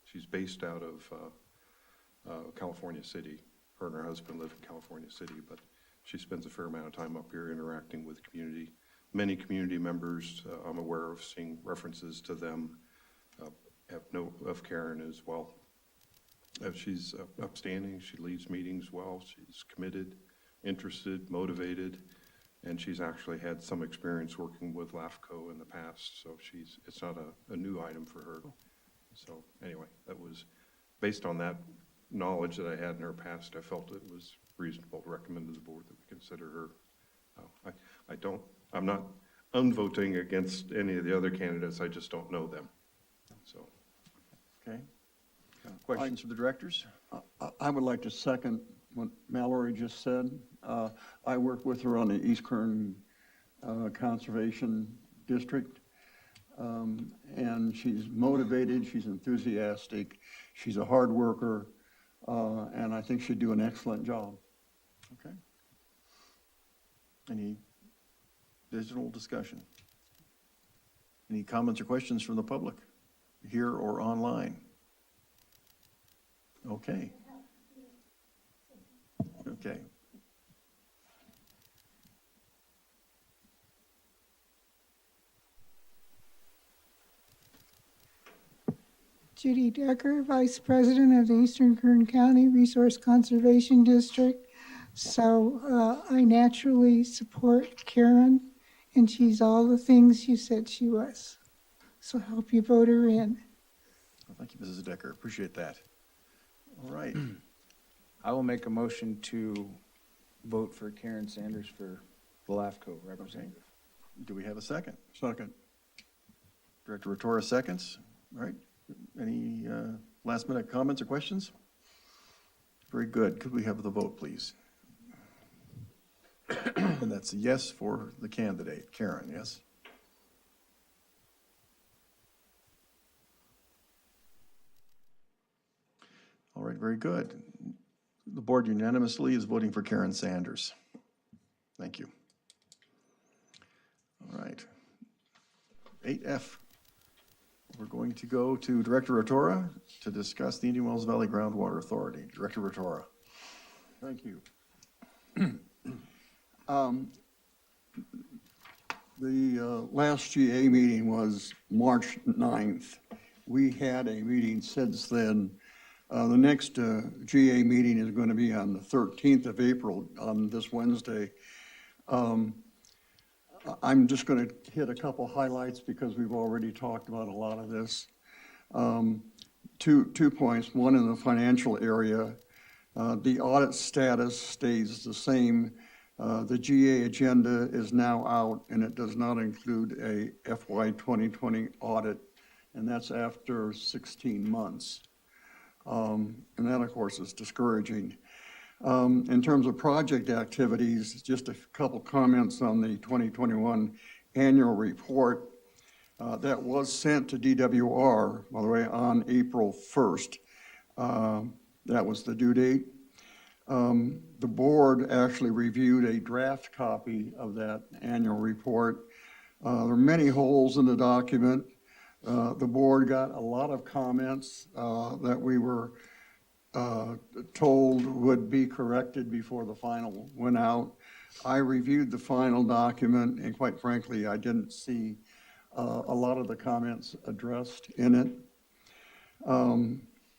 She's based out of California City. Her and her husband live in California City, but she spends a fair amount of time up here interacting with community. Many community members I'm aware of, seeing references to them, have note of Karen as well. She's upstanding, she leads meetings well, she's committed, interested, motivated, and she's actually had some experience working with LAFCO in the past, so it's not a new item for her. So anyway, that was based on that knowledge that I had in her past. I felt it was reasonable to recommend to the board that we consider her. I'm not unvoting against any of the other candidates, I just don't know them, so. Okay. Questions for the directors? I would like to second what Mallory just said. I work with her on the East Kern Conservation District, and she's motivated, she's enthusiastic, she's a hard worker, and I think she'd do an excellent job. Okay. Any additional discussion? Any comments or questions from the public, here or online? Okay. Okay. Judy Decker, Vice President of the Eastern Kern County Resource Conservation District. So I naturally support Karen, and she's all the things you said she was. So help you vote her in. Well, thank you, Mrs. Decker. Appreciate that. All right. I will make a motion to vote for Karen Sanders for the LAFCO representative. Do we have a second? Second. Director Rotora seconds. All right. Any last minute comments or questions? Very good. Could we have the vote, please? And that's a yes for the candidate, Karen, yes? All right, very good. The board unanimously is voting for Karen Sanders. Thank you. All right. 8F. We're going to go to Director Rotora to discuss the Indian Wells Valley Groundwater Authority. Director Rotora. Thank you. The last GA meeting was March 9th. We had a meeting since then. The next GA meeting is going to be on the 13th of April, on this Wednesday. I'm just going to hit a couple highlights because we've already talked about a lot of this. 2 points. One, in the financial area, the audit status stays the same. The GA agenda is now out, and it does not include a FY 2020 audit, and that's after 16 months. And that, of course, is discouraging. In terms of project activities, just a couple comments on the 2021 annual report. That was sent to DWR, by the way, on April 1st. That was the due date. The board actually reviewed a draft copy of that annual report. There are many holes in the document. The board got a lot of comments that we were told would be corrected before the final went out. I reviewed the final document, and quite frankly, I didn't see a lot of the comments addressed in it.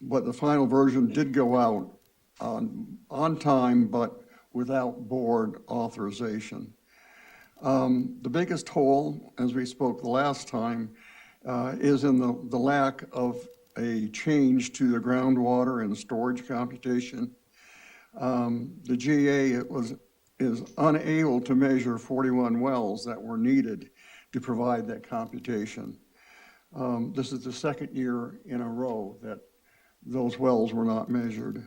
But the final version did go out on time, but without board authorization. The biggest hole, as we spoke the last time, is in the lack of a change to the groundwater and storage computation. The GA is unable to measure 41 wells that were needed to provide that computation. This is the second year in a row that those wells were not measured.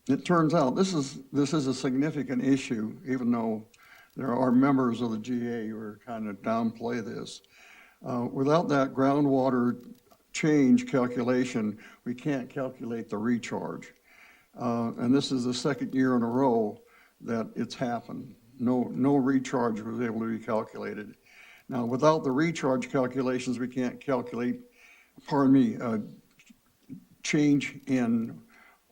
It turns out this is a significant issue, even though there are members of the GA who are kind of downplay this. Without that groundwater change calculation, we can't calculate the recharge. And this is the second year in a row that it's happened. No recharge was able to be calculated. Now, without the recharge calculations, we can't calculate, change in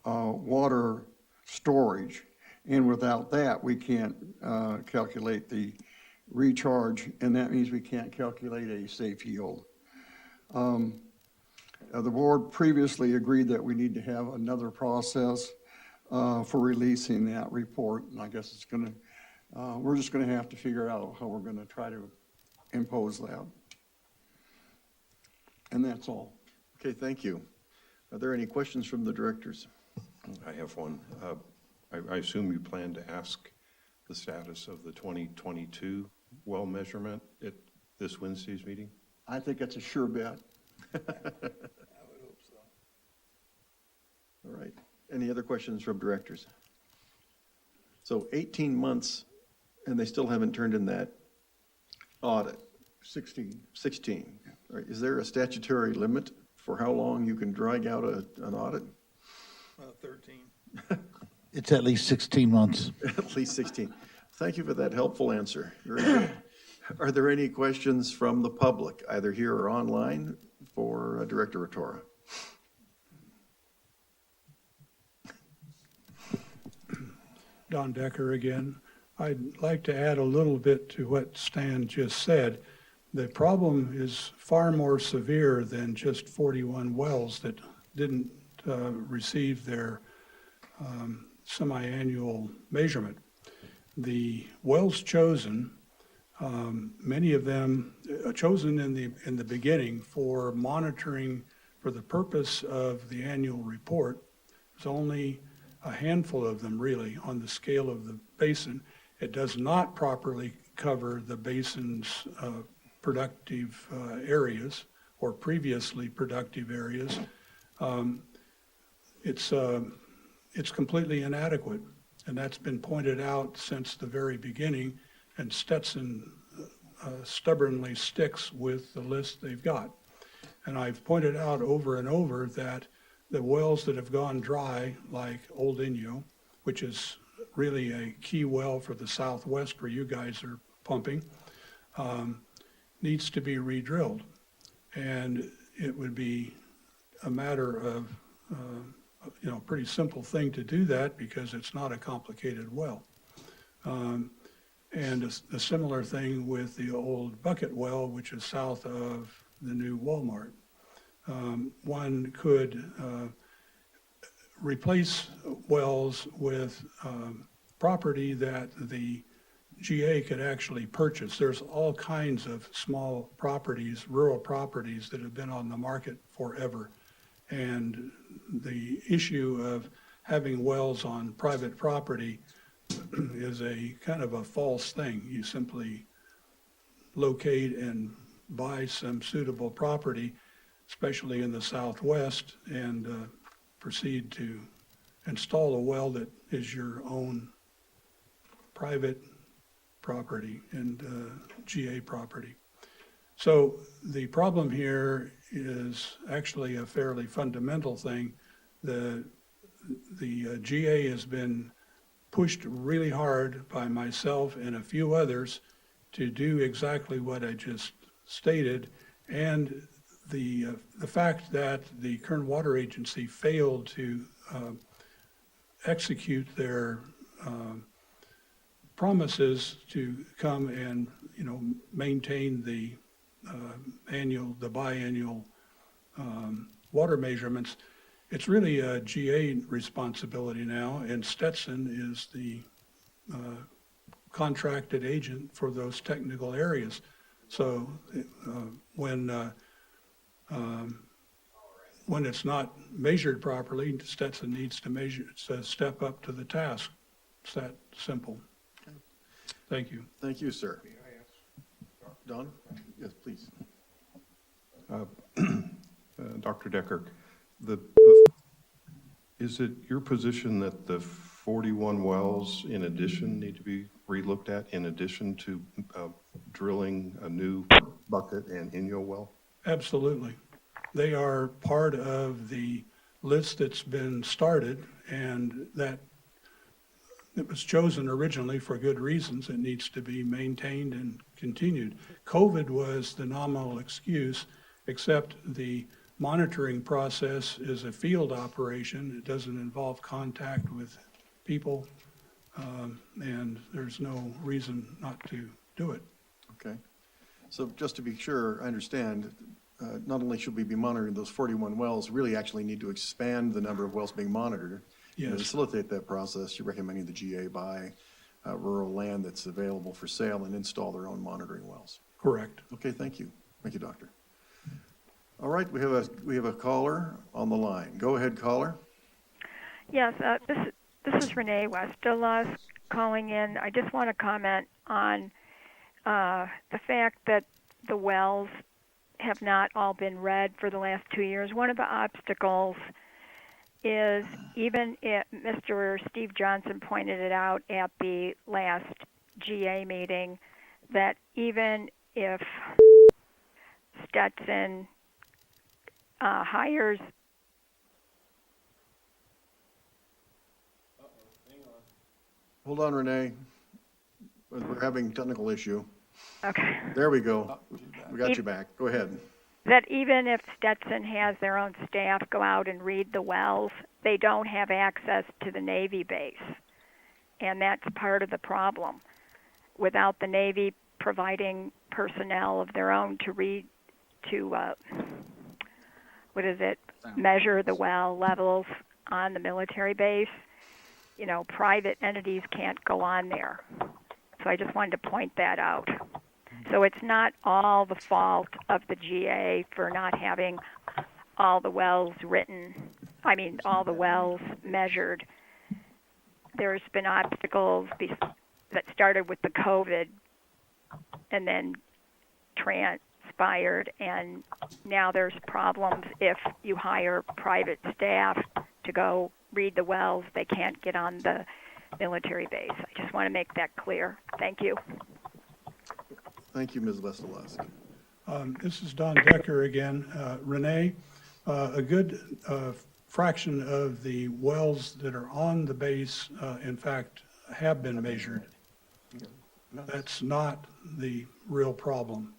water storage. And without that, we can't calculate the recharge, and that means we can't calculate a safe yield. The board previously agreed that we need to have another process for releasing that report, and I guess it's going to, we're just going to have to figure out how we're going to try to impose that. And that's all. Okay, thank you. Are there any questions from the directors? I have one. I assume you plan to ask the status of the 2022 well measurement at this Wednesday's meeting? I think it's a sure bet. All right. Any other questions from directors? So 18 months, and they still haven't turned in that audit? 16. 16. All right. Is there a statutory limit for how long you can drag out an audit? 13. It's at least 16 months. At least 16. Thank you for that helpful answer. Very good. Are there any questions from the public, either here or online, for Director Rotora? Don Decker again. I'd like to add a little bit to what Stan just said. The problem is far more severe than just 41 wells that didn't receive their semi-annual measurement. The wells chosen, many of them chosen in the beginning for monitoring for the purpose of the annual report, there's only a handful of them really on the scale of the basin. It does not properly cover the basin's productive areas or previously productive areas. It's completely inadequate, and that's been pointed out since the very beginning, and Stetson stubbornly sticks with the list they've got. And I've pointed out over and over that the wells that have gone dry, like Old Inyo, which is really a key well for the southwest where you guys are pumping, needs to be re-drilled. And it would be a matter of, pretty simple thing to do that because it's not a complicated well. And a similar thing with the old Bucket well, which is south of the new Walmart. One could replace wells with property that the GA could actually purchase. There's all kinds of small properties, rural properties that have been on the market forever. And the issue of having wells on private property is a kind of a false thing. You simply locate and buy some suitable property, especially in the southwest, and proceed to install a well that is your own private property and GA property. So the problem here is actually a fairly fundamental thing. The GA has been pushed really hard by myself and a few others to do exactly what I just stated, and the fact that the Kern Water Agency failed to execute their promises to come and maintain the biannual water measurements. It's really a GA responsibility now, and Stetson is the contracted agent for those technical areas. So when it's not measured properly, Stetson needs to step up to the task. It's that simple. Thank you. Thank you, sir. Don? Yes, please. Dr. Decker, is it your position that the 41 wells in addition need to be relooked at in addition to drilling a new Bucket and Inyo well? Absolutely. They are part of the list that's been started, and that it was chosen originally for good reasons. It needs to be maintained and continued. COVID was the nominal excuse, except the monitoring process is a field operation. It doesn't involve contact with people, and there's no reason not to do it. Okay. So just to be sure, I understand, not only should we be monitoring those 41 wells, really actually need to expand the number of wells being monitored. Yes. To facilitate that process, you're recommending the GA buy rural land that's available for sale and install their own monitoring wells. Correct. Okay, thank you. Thank you, Doctor. All right, we have a caller on the line. Go ahead, caller. Yes, this is Renee Westelas calling in. I just want to comment on the fact that the wells have not all been read for the last 2 years. One of the obstacles is, even if Mr. Steve Johnson pointed it out at the last GA meeting, that even if Stetson hires Hold on, Renee. We're having a technical issue. Okay. There we go. We got you back. Go ahead. That even if Stetson has their own staff go out and read the wells, they don't have access to the Navy base. And that's part of the problem. Without the Navy providing personnel of their own to read, to, measure the well levels on the military base, you know, private entities can't go on there. So I just wanted to point that out. So it's not all the fault of the GA for not having all the wells all the wells measured. There's been obstacles that started with the COVID and then transpired, and now there's problems if you hire private staff to go read the wells. They can't get on the military base. I just want to make that clear. Thank you. Thank you, Ms. Westelosk. This is Don Decker again. Renee, a good fraction of the wells that are on the base, in fact, have been measured. That's not the real problem.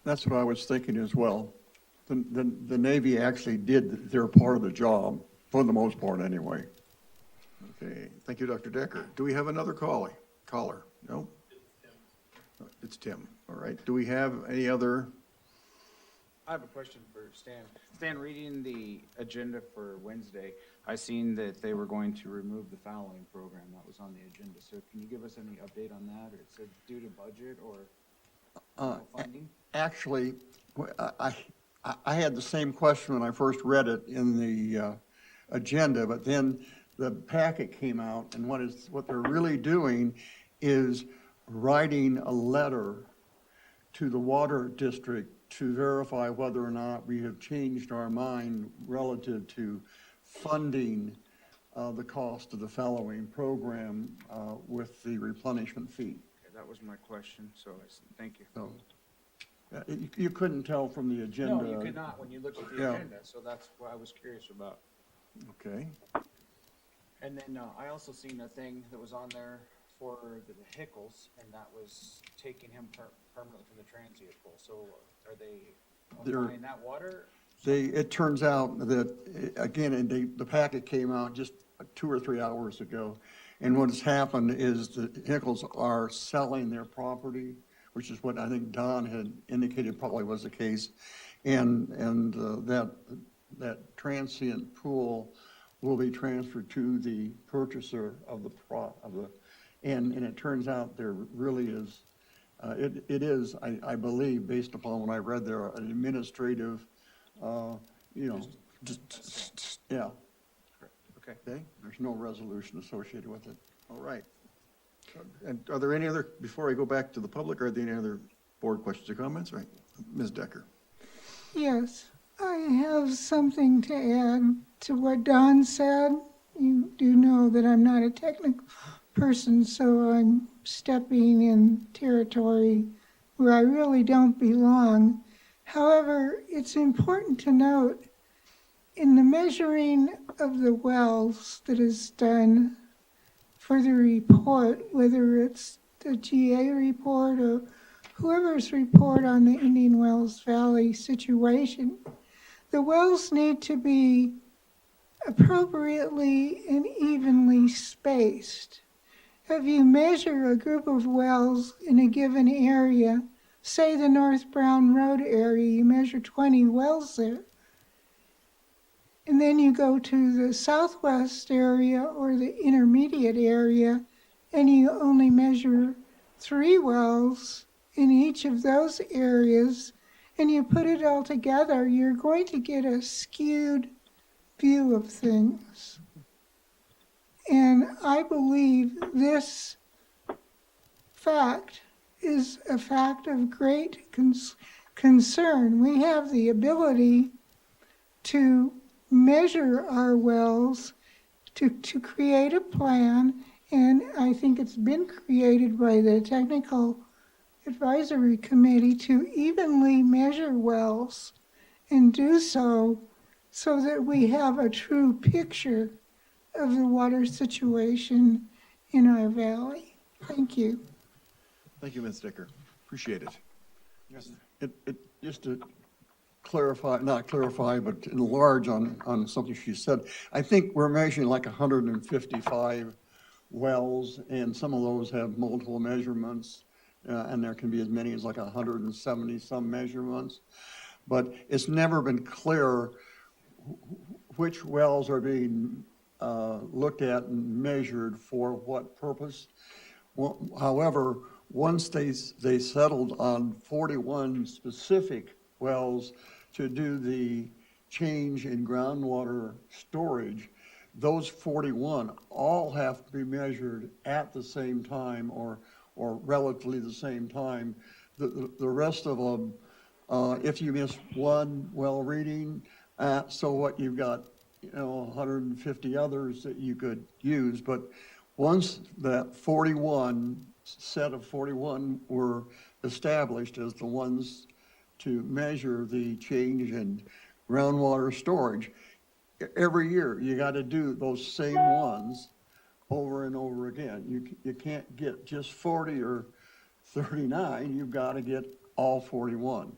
That's what I was thinking as well. The Navy actually did their part of the job, for the most part anyway. Okay, thank you, Dr. Decker. Do we have another caller? No? It's Tim. All right. Do we have any other? I have a question for Stan. Stan, reading the agenda for Wednesday, I seen that they were going to remove the fallowing program that was on the agenda. So can you give us any update on that, or it said due to budget or no funding? Actually, I had the same question when I first read it in the agenda, but then the packet came out, and what they're really doing is writing a letter to the water district to verify whether or not we have changed our mind relative to funding the cost of the fallowing program with the replenishment fee. Okay, that was my question, so thank you. So, you couldn't tell from the agenda. No, you could not when you looked at the Yeah. agenda, so that's what I was curious about. Okay. And then I also seen a thing that was on there for the Hickles, and that was taking him permanently from the transient pool. So are they applying that water? It turns out that, again, and the packet came out just 2 or 3 hours ago, and what has happened is the Hickles are selling their property, which is what I think Don had indicated probably was the case, and that transient pool will be transferred to the purchaser of and it turns out there really is, it is, I believe, based upon what I read there, an administrative, yeah. Okay. Okay, there's no resolution associated with it. All right. And are there any other, before I go back to the public, are there any other board questions or comments? Right, Ms. Decker. Yes, I have something to add to what Don said. You do know that I'm not a technical person, so I'm stepping in territory where I really don't belong. However, it's important to note in the measuring of the wells that is done for the report, whether it's the GA report or whoever's report on the Indian Wells Valley situation, the wells need to be appropriately and evenly spaced. If you measure a group of wells in a given area, say the North Brown Road area, you measure 20 wells there, and then you go to the southwest area or the intermediate area, and you only measure 3 wells in each of those areas, and you put it all together, you're going to get a skewed view of things. And I believe this fact is a fact of great concern. We have the ability to measure our wells, to create a plan, and I think it's been created by the Technical Advisory Committee to evenly measure wells and do so that we have a true picture of the water situation in our valley. Thank you. Thank you, Ms. Dicker. Appreciate it. Just to clarify, not clarify, but enlarge on something she said, I think we're measuring like 155 wells, and some of those have multiple measurements, and there can be as many as like 170 some measurements. But it's never been clear which wells are being looked at and measured for what purpose. However, once they settled on 41 specific wells to do the change in groundwater storage, those 41 all have to be measured at the same time or relatively the same time. The rest of them, if you miss one well reading, so what, you've got 150 others that you could use. But once that 41 set of 41 were established as the ones to measure the change in groundwater storage, every year you got to do those same ones over and over again. You can't get just 40 or 39, you've got to get all 41.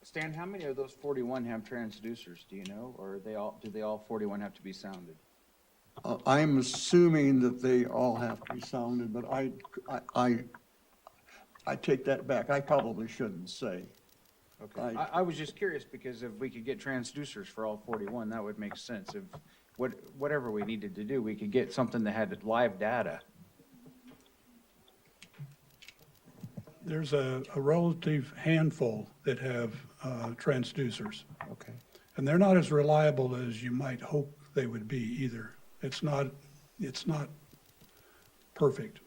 Stan, how many of those 41 have transducers, do you know? Or do they all 41 have to be sounded? I'm assuming that they all have to be sounded, but I take that back. I probably shouldn't say. Okay. I was just curious because if we could get transducers for all 41, that would make sense. If whatever we needed to do, we could get something that had live data. There's a relative handful that have transducers. Okay. And they're not as reliable as you might hope they would be either. It's not perfect.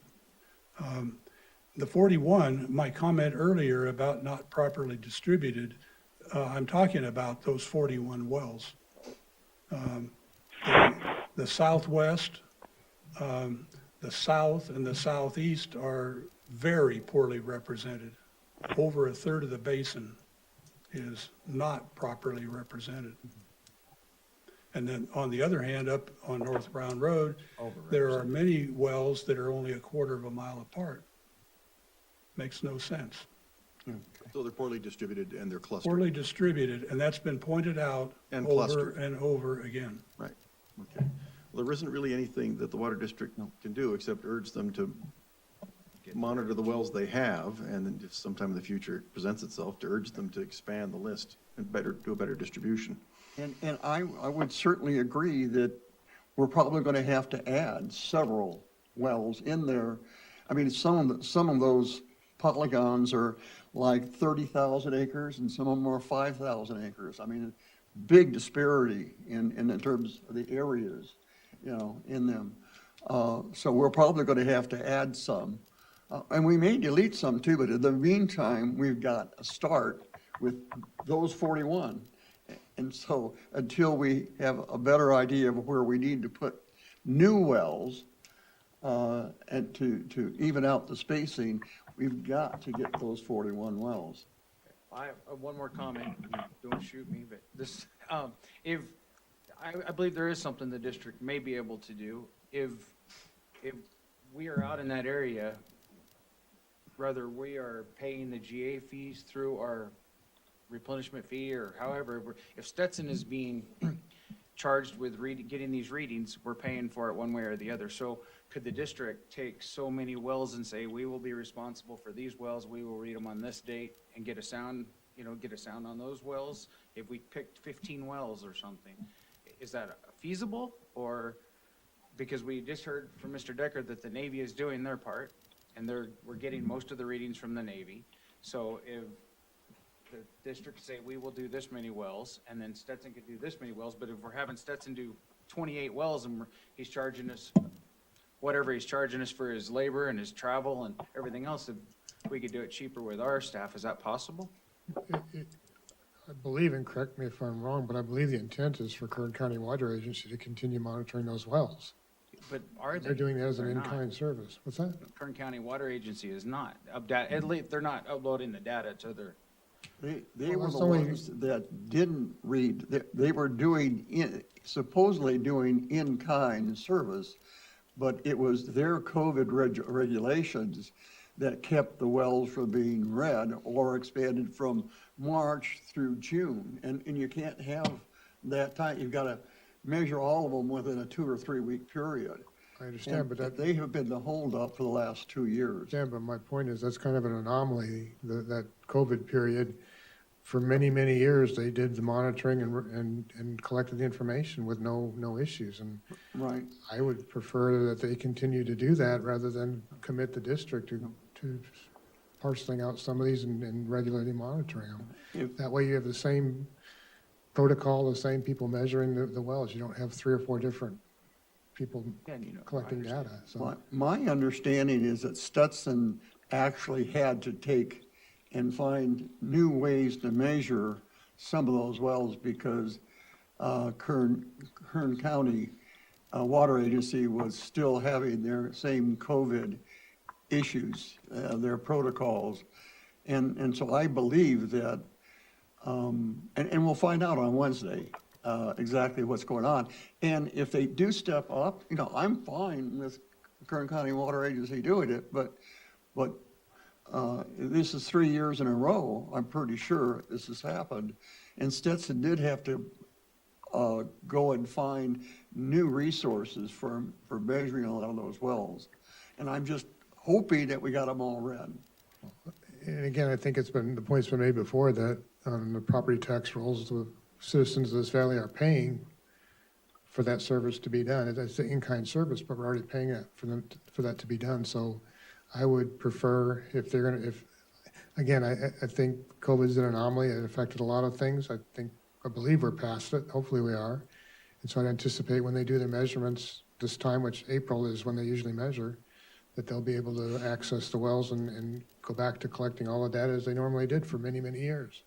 The 41, my comment earlier about not properly distributed, I'm talking about those 41 wells. The southwest, the south, and the southeast are very poorly represented. Over a third of the basin is not properly represented. And then on the other hand, up on North Brown Road, there are many wells that are only a quarter of a mile apart. Makes no sense. So they're poorly distributed and they're clustered. Poorly distributed, and that's been pointed out And over clustered. and over again. Right, okay. Well, there isn't really anything that the Water District can do except urge them to monitor the wells they have, and then if sometime in the future it presents itself, to urge them to expand the list and do a better distribution. And I would certainly agree that we're probably going to have to add several wells in there. I mean, some of those polygons are like 30,000 acres and some of them are 5,000 acres. I mean, big disparity in terms of the areas, in them. So we're probably going to have to add some. And we may delete some too, but in the meantime, we've got a start with those 41. And so until we have a better idea of where we need to put new wells, and to even out the spacing, we've got to get those 41 wells. I have one more comment. Don't shoot me, but this, if I believe there is something the district may be able to do. If we are out in that area, whether we are paying the GA fees through our replenishment fee or however, if Stetson is being charged with getting these readings, we're paying for it one way or the other. So could the district take so many wells and say, we will be responsible for these wells, we will read them on this date and get a sound on those wells? If we picked 15 wells or something, is that feasible? Or, because we just heard from Mr. Decker that the Navy is doing their part and we're getting most of the readings from the Navy. So if the district say, we will do this many wells, and then Stetson could do this many wells, but if we're having Stetson do 28 wells and he's charging us whatever he's charging us for his labor and his travel and everything else, if we could do it cheaper with our staff, is that possible? I believe, and correct me if I'm wrong, but I believe the intent is for Kern County Water Agency to continue monitoring those wells. But are they? They're doing that as an They're not. in-kind service. What's that? Kern County Water Agency is not, at least they're not uploading the data to their. They were the ones that didn't read. They were supposedly doing in-kind service, but it was their COVID regulations that kept the wells from being red or expanded from March through June. And you can't have that time. You've got to measure all of them within a 2 or 3 week period. I understand, but that, They have been the holdup for the last 2 years. yeah, but my point is, that's kind of an anomaly, that COVID period. For many, many years, they did the monitoring and collected the information with no issues. And Right. I would prefer that they continue to do that rather than commit the district to parceling out some of these and regularly monitoring them. That way you have the same protocol, the same people measuring the wells. You don't have 3 or 4 different people collecting data, so. My understanding is that Stetson actually had to take and find new ways to measure some of those wells because Kern County Water Agency was still having their same COVID issues, their protocols. And so I believe that, and we'll find out on Wednesday exactly what's going on. And if they do step up, I'm fine with Kern County Water Agency doing it, but this is 3 years in a row, I'm pretty sure this has happened. And Stetson did have to go and find new resources for measuring a lot of those wells. And I'm just hoping that we got them all red. And again, I think the point's been made before that on the property tax rolls, the citizens of this valley are paying for that service to be done. It's an in-kind service, but we're already paying it for that to be done. So I would prefer again, I think COVID's an anomaly. It affected a lot of things. I believe we're past it. Hopefully we are. And so I'd anticipate when they do their measurements this time, which April is when they usually measure, that they'll be able to access the wells and go back to collecting all the data as they normally did for many, many years.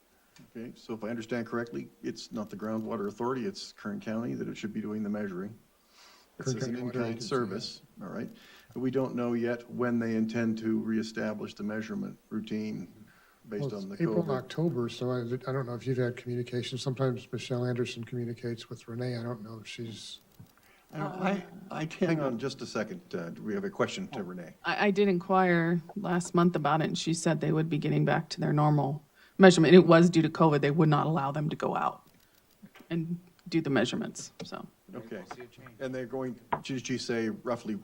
Okay, so if I understand correctly, it's not the Groundwater Authority, it's Kern County that it should be doing the measuring. This Kern is an County Water in-kind Agency, service, all right? But we don't know yet when they intend to reestablish the measurement routine based Well, on the it's April and COVID. October, so I don't know if you've had communication. Sometimes Michelle Anderson communicates with Renee. I don't know if she's. Hang on just a second. We have a question to Renee. I did inquire last month about it, and she said they would be getting back to their normal measurement. It was due to COVID. They would not allow them to go out and do the measurements, so. Okay. And they're going, did she say roughly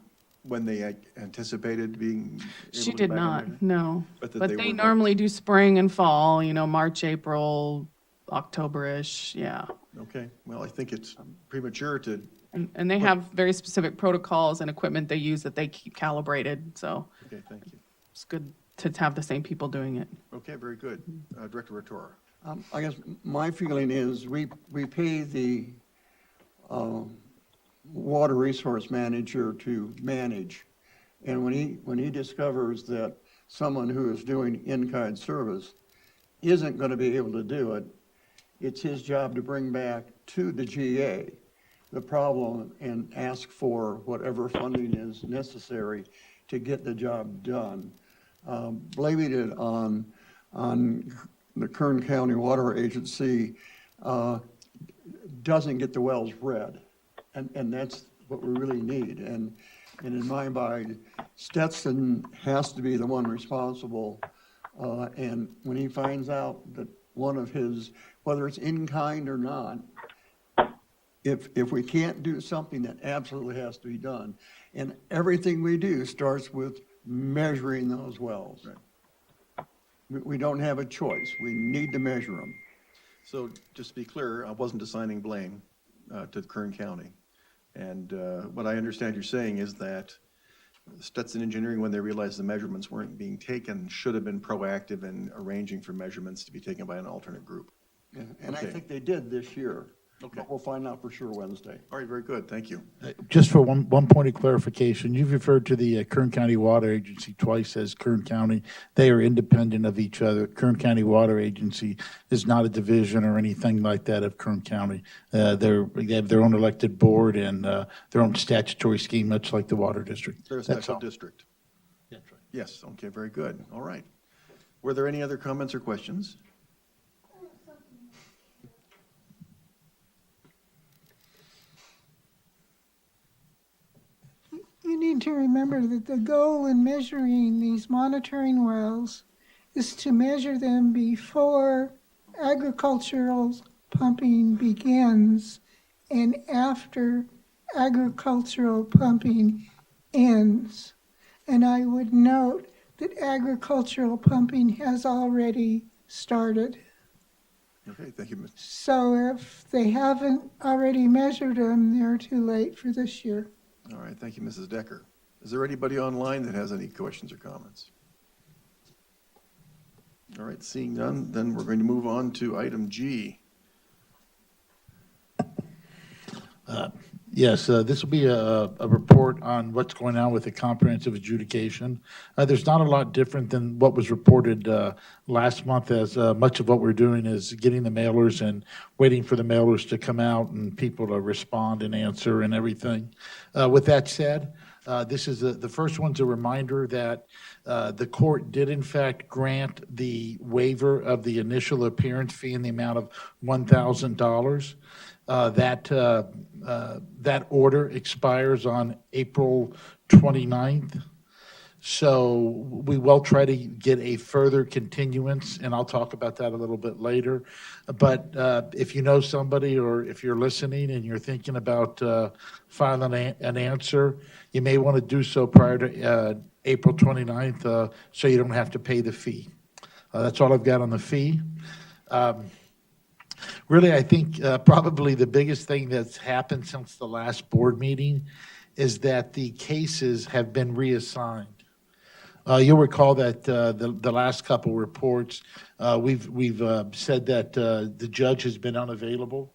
when they anticipated being able She to did back in not, measure? no. But that But they they were- normally do spring and fall, March, April, October-ish, yeah. Okay, well, I think it's premature to, And they have very specific protocols and equipment they use that they keep calibrated, so okay, thank you. it's good to have the same people doing it. Okay, very good. Director Rotora. I guess my feeling is we pay the water resource manager to manage. And when he discovers that someone who is doing in-kind service isn't going to be able to do it, it's his job to bring back to the GA the problem and ask for whatever funding is necessary to get the job done. Blaming it on the Kern County Water Agency doesn't get the wells red. And that's what we really need. And in my mind, Stetson has to be the one responsible. And when he finds out that one of his, whether it's in kind or not, if we can't do something that absolutely has to be done, and everything we do starts with measuring those wells. We don't have a choice. We need to measure them. So just to be clear, I wasn't assigning blame to Kern County. And what I understand you're saying is that Stetson Engineering, when they realized the measurements weren't being taken, should have been proactive in arranging for measurements to be taken by an alternate group. And I Okay. think they did this year. Okay. But we'll find out for sure Wednesday. All right, very good, thank you. Just for one point of clarification, you've referred to the Kern County Water Agency twice as Kern County. They are independent of each other. Kern County Water Agency is not a division or anything like that of Kern County. They have their own elected board and their own statutory scheme, much like the Water District. They're a That's special all. district. Yes, okay, very good, all right. Were there any other comments or questions? need to remember that the goal in measuring these monitoring wells is to measure them before agricultural pumping begins and after agricultural pumping ends. And I would note that agricultural pumping has already started. Okay, thank you, Ms. So if they haven't already measured them, they're too late for this year. All right, thank you, Mrs. Decker. Is there anybody online that has any questions or comments? All right, seeing none, then we're going to move on to item G. Yes, this will be a report on what's going on with the comprehensive adjudication. There's not a lot different than what was reported last month, as much of what we're doing is getting the mailers and waiting for the mailers to come out and people to respond and answer and everything. With that said, this is the first one's a reminder that the court did in fact grant the waiver of the initial appearance fee in the amount of $1,000. That order expires on April 29th. So we will try to get a further continuance, and I'll talk about that a little bit later. But if you know somebody, or if you're listening and you're thinking about filing an answer, you may want to do so prior to April 29th, so you don't have to pay the fee. That's all I've got on the fee. Really, I think probably the biggest thing that's happened since the last board meeting is that the cases have been reassigned. You'll recall that the last couple reports, we've said that the judge has been unavailable.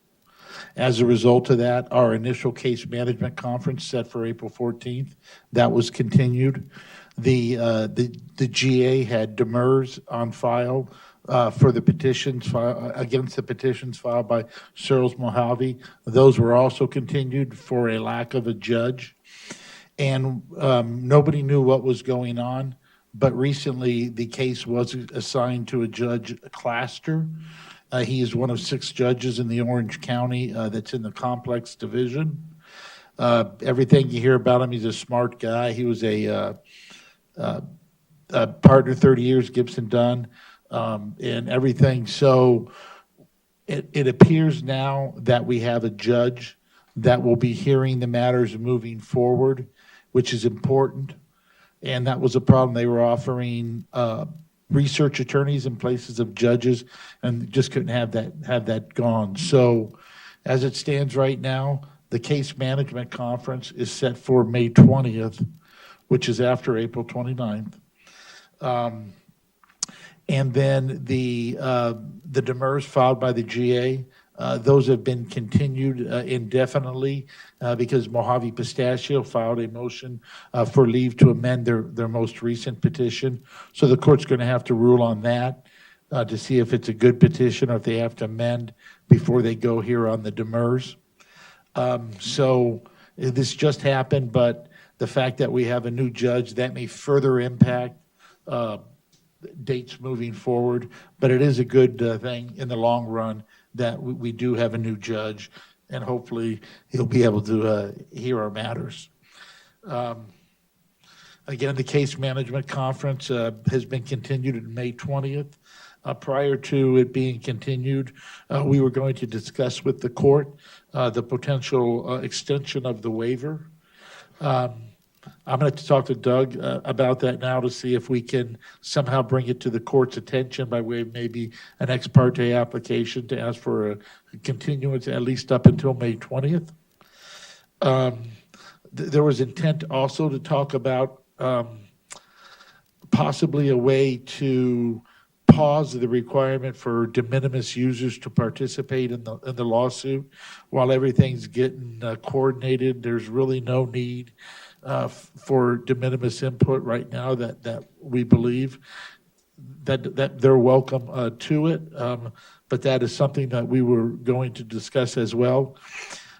As a result of that, our initial case management conference set for April 14th, that was continued. The GA had demurs on file for the petitions against the petitions filed by Searles Mojave. Those were also continued for a lack of a judge. And nobody knew what was going on, but recently the case was assigned to a Judge Claster. He is one of 6 judges in the Orange County that's in the complex division. Everything you hear about him, he's a smart guy. He was a partner 30 years, Gibson Dunn, and everything. So it appears now that we have a judge that will be hearing the matters moving forward, which is important. And that was a problem. They were offering research attorneys in places of judges, and just couldn't have that gone. So as it stands right now, the case management conference is set for May 20th, which is after April 29th. And then the demurs filed by the GA, those have been continued indefinitely because Mojave Pistachio filed a motion for leave to amend their most recent petition. So the court's going to have to rule on that to see if it's a good petition or if they have to amend before they go here on the demurs. So this just happened, but the fact that we have a new judge, that may further impact dates moving forward. But it is a good thing in the long run that we do have a new judge, and hopefully he'll be able to hear our matters. Again, the case management conference has been continued on May 20th. Prior to it being continued, we were going to discuss with the court the potential extension of the waiver. I'm going to talk to Doug about that now to see if we can somehow bring it to the court's attention by way of maybe an ex parte application to ask for a continuance at least up until May 20th. There was intent also to talk about possibly a way to pause the requirement for de minimis users to participate in the lawsuit while everything's getting coordinated. There's really no need for de minimis input right now that we believe that they're welcome to it, but that is something that we were going to discuss as well.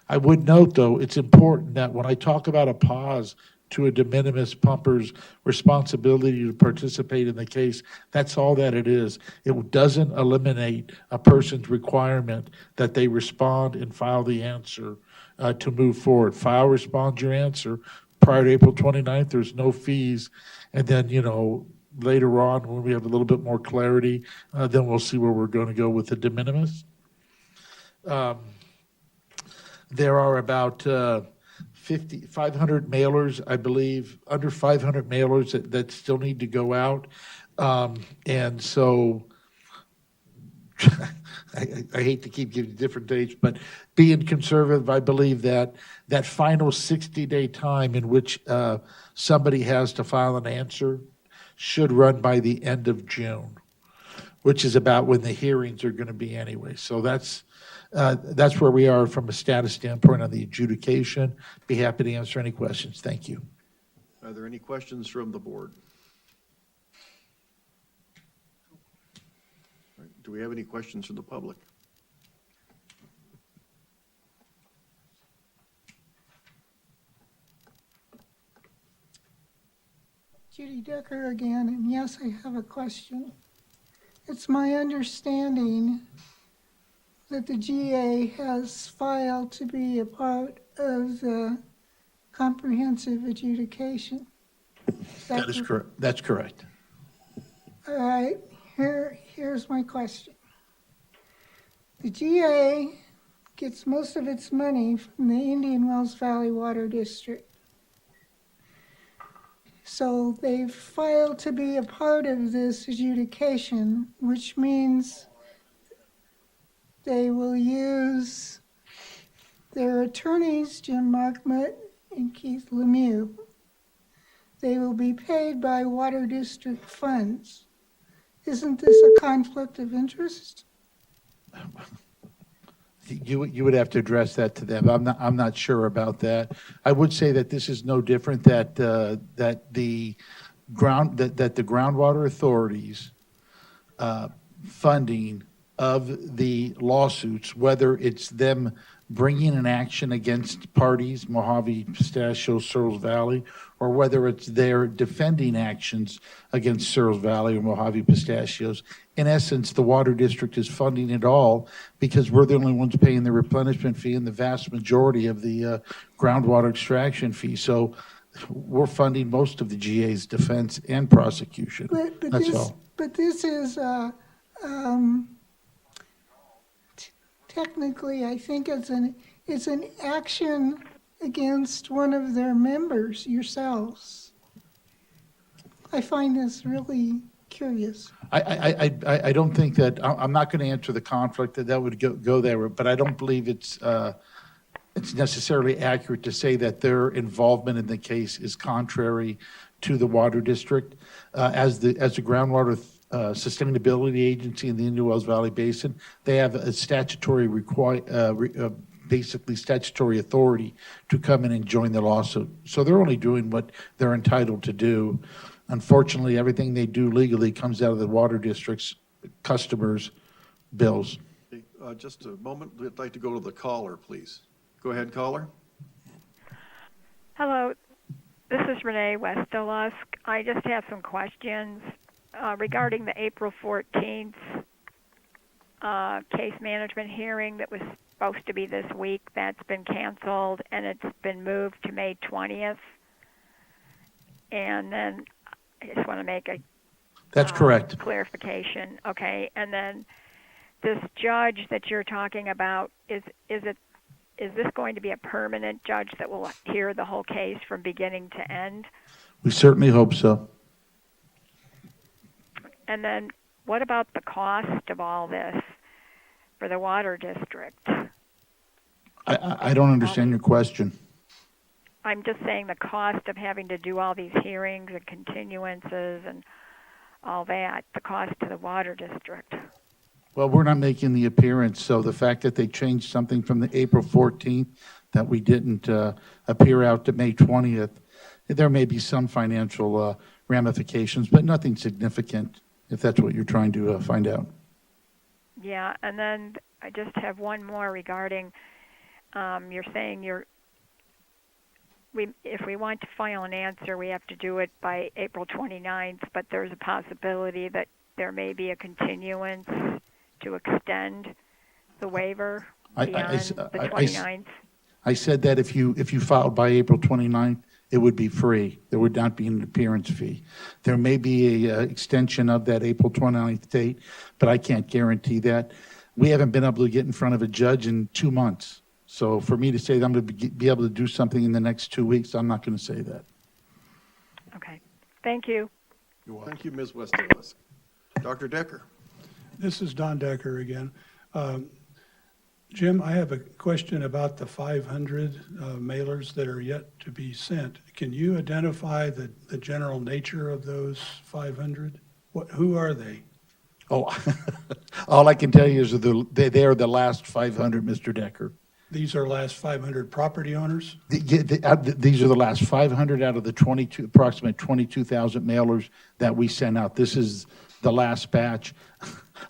I would note, though, it's important that when I talk about a pause to a de minimis pumper's responsibility to participate in the case, that's all that it is. It doesn't eliminate a person's requirement that they respond and file the answer to move forward. File, respond your answer, prior to April 29th, there's no fees. And then, later on, when we have a little bit more clarity, then we'll see where we're going to go with the de minimis. There are about 500 mailers, I believe, under 500 mailers that still need to go out. And so I hate to keep giving you different dates, but being conservative, I believe that final 60-day time in which somebody has to file an answer should run by the end of June, which is about when the hearings are going to be anyway. So that's where we are from a status standpoint on the adjudication. Be happy to answer any questions. Thank you. Are there any questions from the board? All right, do we have any questions from the public? Judy Decker again, and yes, I have a question. It's my understanding that the GA has filed to be a part of the comprehensive adjudication. That is correct. That's correct. All right, here's my question. The GA gets most of its money from the Indian Wells Valley Water District. So they've filed to be a part of this adjudication, which means they will use their attorneys, Jim Markmutt and Keith Lemieux. They will be paid by Water District funds. Isn't this a conflict of interest? You would have to address that to them. I'm not sure about that. I would say that this is no different, that the groundwater authorities funding of the lawsuits, whether it's them bringing an action against parties, Mojave, Pistachio, Searles Valley, or whether it's their defending actions against Searles Valley or Mojave Pistachios. In essence, the Water District is funding it all because we're the only ones paying the replenishment fee and the vast majority of the groundwater extraction fee. So we're funding most of the GA's defense and prosecution. That's all. But this is technically, I think it's an action against one of their members, yourselves. I find this really curious. I don't think that, I'm not going to answer the conflict that would go there, but I don't believe it's necessarily accurate to say that their involvement in the case is contrary to the Water District. As the groundwater sustainability agency in the Indian Wells Valley Basin, they have a statutory basically statutory authority to come in and join the lawsuit. So they're only doing what they're entitled to do. Unfortunately, everything they do legally comes out of the Water District's customers' bills. Just a moment, I'd like to go to the caller, please. Go ahead, caller. Hello, this is Renee Westolusk. I just have some questions regarding the April 14th case management hearing that was supposed to be this week. That's been canceled, and it's been moved to May 20th. And then I just want to make a That's correct. clarification. Okay, and then this judge that you're talking about, is this going to be a permanent judge that will hear the whole case from beginning to end? We certainly hope so. And then what about the cost of all this for the Water District? I don't understand your question. I'm just saying the cost of having to do all these hearings and continuances and all that, the cost to the Water District. Well, we're not making the appearance, so the fact that they changed something from the April 14th, that we didn't appear out to May 20th, there may be some financial ramifications, but nothing significant, if that's what you're trying to find out. Yeah, and then I just have one more regarding, you're saying if we want to file an answer, we have to do it by April 29th, but there's a possibility that there may be a continuance to extend the waiver beyond the 29th. I said that if you filed by April 29th, it would be free. There would not be an appearance fee. There may be a extension of that April 29th date, but I can't guarantee that. We haven't been able to get in front of a judge in 2 months. So for me to say that I'm going to be able to do something in the next 2 weeks, I'm not going to say that. Okay, thank you. Thank you, Ms. Westolas. Dr. Decker. This is Don Decker again. Jim, I have a question about the 500 mailers that are yet to be sent. Can you identify the general nature of those 500? Who are they? Oh, all I can tell you is they are the last 500, Mr. Decker. These are last 500 property owners? These are the last 500 out of the approximate 22,000 mailers that we sent out. This is the last batch.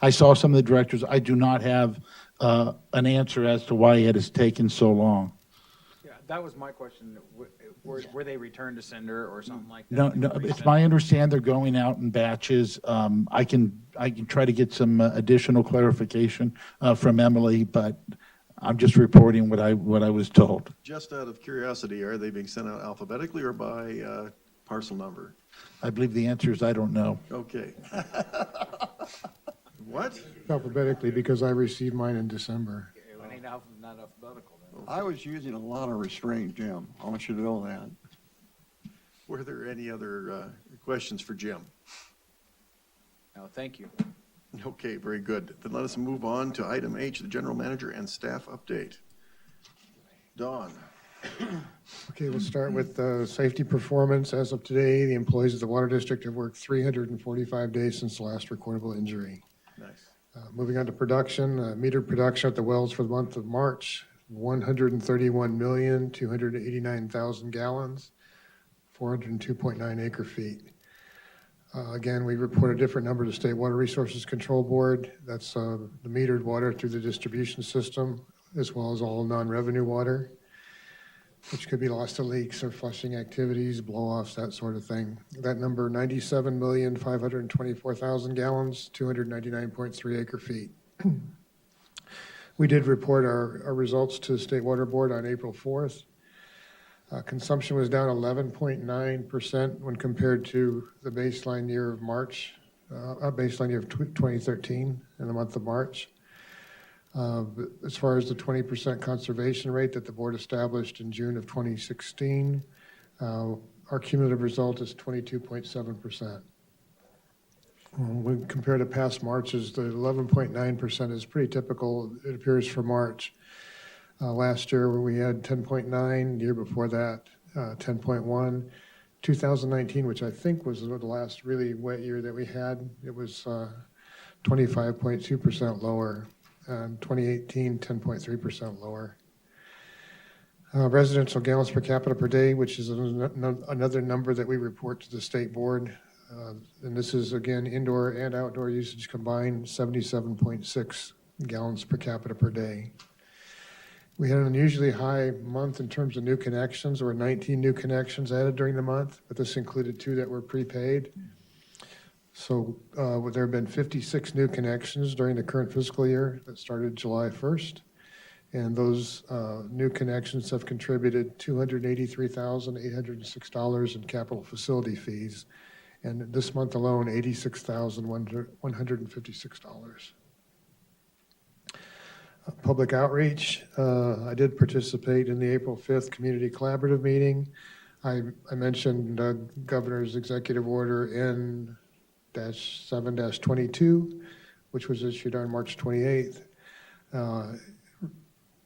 I saw some of the directors. I do not have an answer as to why it has taken so long. Yeah, that was my question. Were they returned to sender or something like that? No, it's my understanding they're going out in batches. I can try to get some additional clarification from Emily, but I'm just reporting what I was told. Just out of curiosity, are they being sent out alphabetically or by parcel number? I believe the answer is I don't know. Okay. What? Alphabetically, because I received mine in December. It ain't not alphabetical then. I was using a lot of restraint, Jim. I want you to know that. Were there any other questions for Jim? No, thank you. Okay, very good. Then let us move on to item H, the general manager and staff update. Dawn. Okay, we'll start with safety performance. As of today, the employees of the Water District have worked 345 days since the last recordable injury. Nice. Moving on to production, metered production at the wells for the month of March, 131,289,000 gallons, 402.9 acre feet. Again, we report a different number to State Water Resources Control Board. That's the metered water through the distribution system, as well as all non-revenue water, which could be lost to leaks or flushing activities, blow-offs, that sort of thing. That number, 97,524,000 gallons, 299.3 acre feet. We did report our results to the State Water Board on April 4th. Consumption was down 11.9% when compared to the baseline year of March, baseline year of 2013 in the month of March. As far as the 20% conservation rate that the board established in June of 2016, our cumulative result is 22.7%. When we compare to past Marches, the 11.9% is pretty typical, it appears, for March. Last year we had 10.9, the year before that 10.1. 2019, which I think was the last really wet year that we had, it was 25.2% lower. 2018, 10.3% lower. Residential gallons per capita per day, which is another number that we report to the state board. And this is, again, indoor and outdoor usage combined, 77.6 gallons per capita per day. We had an unusually high month in terms of new connections. There were 19 new connections added during the month, but this included 2 that were prepaid. So there have been 56 new connections during the current fiscal year that started July 1st. And those new connections have contributed $283,806 in capital facility fees. And this month alone, $86,156. Public outreach, I did participate in the April 5th Community Collaborative Meeting. I mentioned Governor's Executive Order N-7-22, which was issued on March 28th,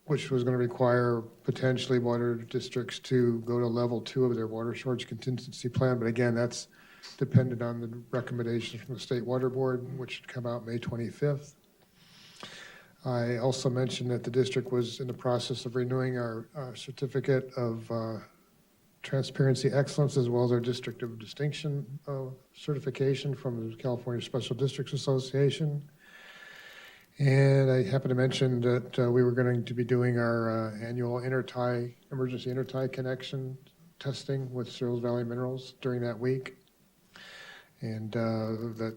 which was going to require potentially water districts to go to level 2 of their water shortage contingency plan. But again, that's dependent on the recommendations from the State Water Board, which should come out May 25th. I also mentioned that the district was in the process of renewing our certificate of transparency excellence, as well as our district of distinction certification from the California Special Districts Association. And I happened to mention that we were going to be doing our annual emergency intertie connection testing with Searles Valley Minerals during that week. And that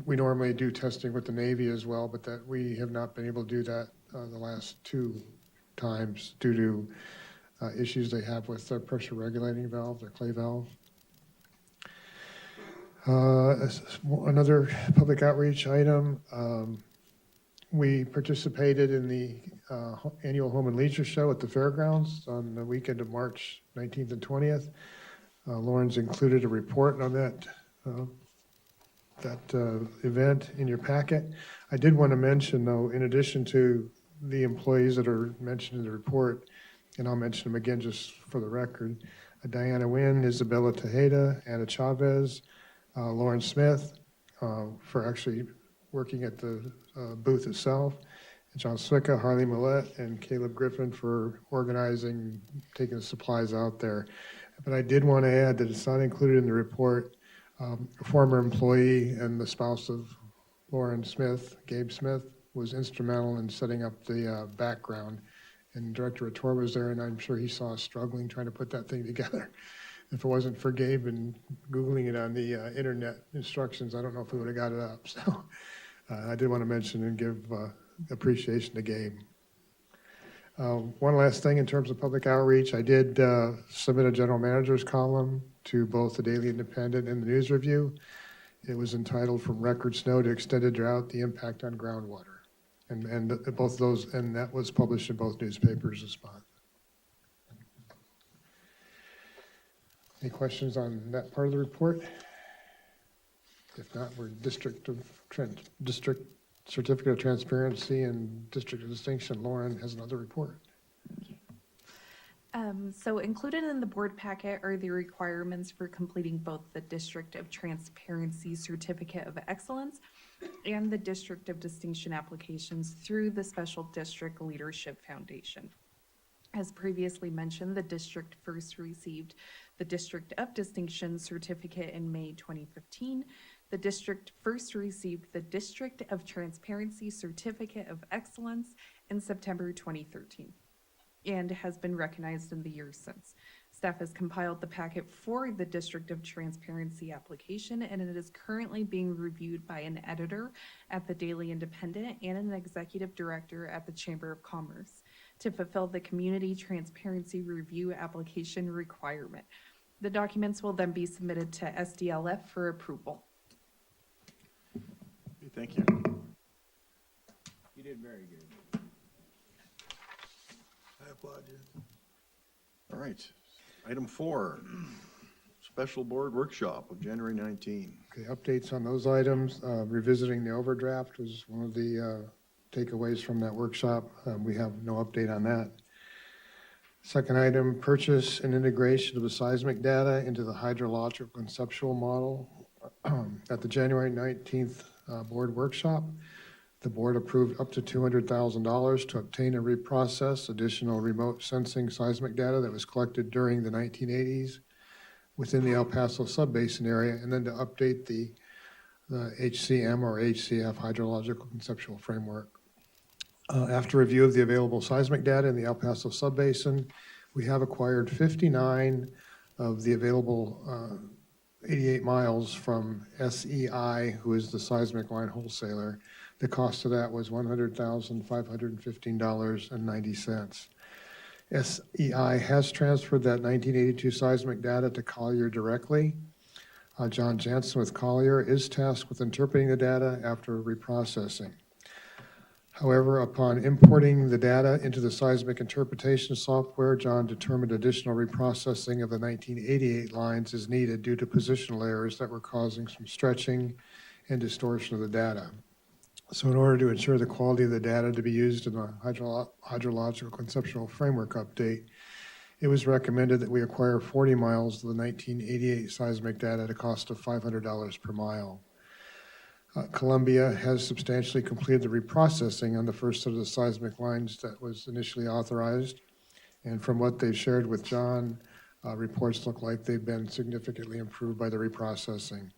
we normally do testing with the Navy as well, but that we have not been able to do that the last 2 times due to issues they have with their pressure regulating valve, their clay valve. Another public outreach item, we participated in the annual Home and Leisure Show at the fairgrounds on the weekend of March 19th and 20th. Lauren's included a report on that event in your packet. I did want to mention, though, in addition to the employees that are mentioned in the report, and I'll mention them again just for the record, Diana Wynn, Isabella Tejeda, Anna Chavez, Lauren Smith, for actually working at the booth itself, John Swicka, Harley Millette, and Caleb Griffin for organizing, taking the supplies out there. But I did want to add that it's not included in the report. A former employee and the spouse of Lauren Smith, Gabe Smith, was instrumental in setting up the background. And Director Ator was there, and I'm sure he saw us struggling trying to put that thing together. If it wasn't for Gabe and Googling it on the internet instructions, I don't know if we would have got it up. So I did want to mention and give appreciation to Gabe. One last thing in terms of public outreach, I did submit a general manager's column to both the Daily Independent and the News Review. It was entitled "From Record Snow to Extended Drought: The Impact on Groundwater," and both of those, and that was published in both newspapers this month. Any questions on that part of the report? If not, we're District Certificate of Transparency and District of Distinction. Lauren has another report. So included in the board packet are the requirements for completing both the District of Transparency Certificate of Excellence and the District of Distinction applications through the Special District Leadership Foundation. As previously mentioned, the district first received the District of Distinction certificate in May 2015. The district first received the District of Transparency Certificate of Excellence in September 2013 and has been recognized in the years since. Staff has compiled the packet for the District of Transparency application, and it is currently being reviewed by an editor at the Daily Independent and an executive director at the Chamber of Commerce to fulfill the Community Transparency Review application requirement. The documents will then be submitted to SDLF for approval. Thank you. You did very good. I applaud you. All right. Item 4, special board workshop of January 19. Okay, updates on those items. Revisiting the overdraft was one of the takeaways from that workshop. We have no update on that. Second item, purchase and integration of the seismic data into the hydrological conceptual model. At the January 19th board workshop, the board approved up to $200,000 to obtain and reprocess additional remote sensing seismic data that was collected during the 1980s within the El Paso subbasin area, and then to update the HCM or HCF hydrological conceptual framework. After review of the available seismic data in the El Paso subbasin, we have acquired 59 of the available 88 miles from SEI, who is the seismic line wholesaler. The cost of that was $100,515.90. SEI has transferred that 1982 seismic data to Collier directly. John Jansen with Collier is tasked with interpreting the data after reprocessing. However, upon importing the data into the seismic interpretation software, John determined additional reprocessing of the 1988 lines is needed due to positional errors that were causing some stretching and distortion of the data. So in order to ensure the quality of the data to be used in the hydrological conceptual framework update, it was recommended that we acquire 40 miles of the 1988 seismic data at a cost of $500 per mile. Columbia has substantially completed the reprocessing on the first set of the seismic lines that was initially authorized. And from what they've shared with John, reports look like they've been significantly improved by the reprocessing.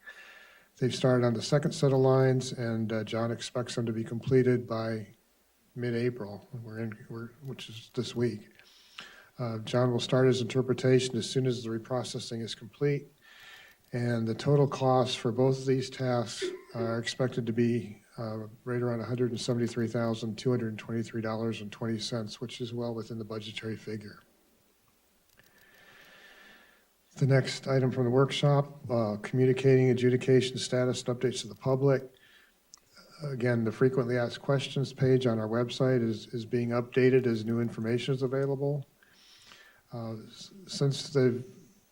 They've started on the second set of lines, and John expects them to be completed by mid-April, which is this week. John will start his interpretation as soon as the reprocessing is complete. And the total costs for both of these tasks are expected to be right around $173,223.20, which is well within the budgetary figure. The next item from the workshop, communicating adjudication status and updates to the public. Again, the frequently asked questions page on our website is being updated as new information is available. Since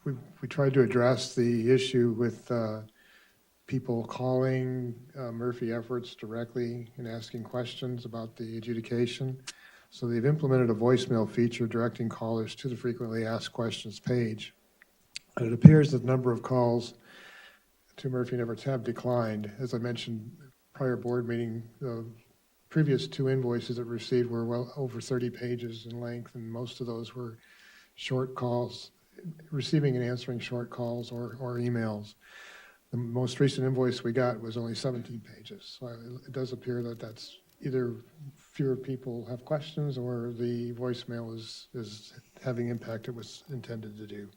we tried to address the issue with people calling Murphy Efforts directly and asking questions about the adjudication. So they've implemented a voicemail feature directing callers to the frequently asked questions page. And it appears that the number of calls to Murphy Efforts have declined. As I mentioned, prior board meeting, the previous 2 invoices that we received were well over 30 pages in length, and most of those were short calls, receiving and answering short calls or emails. The most recent invoice we got was only 17 pages. So it does appear that that's either fewer people have questions or the voicemail is having impact it was intended to do.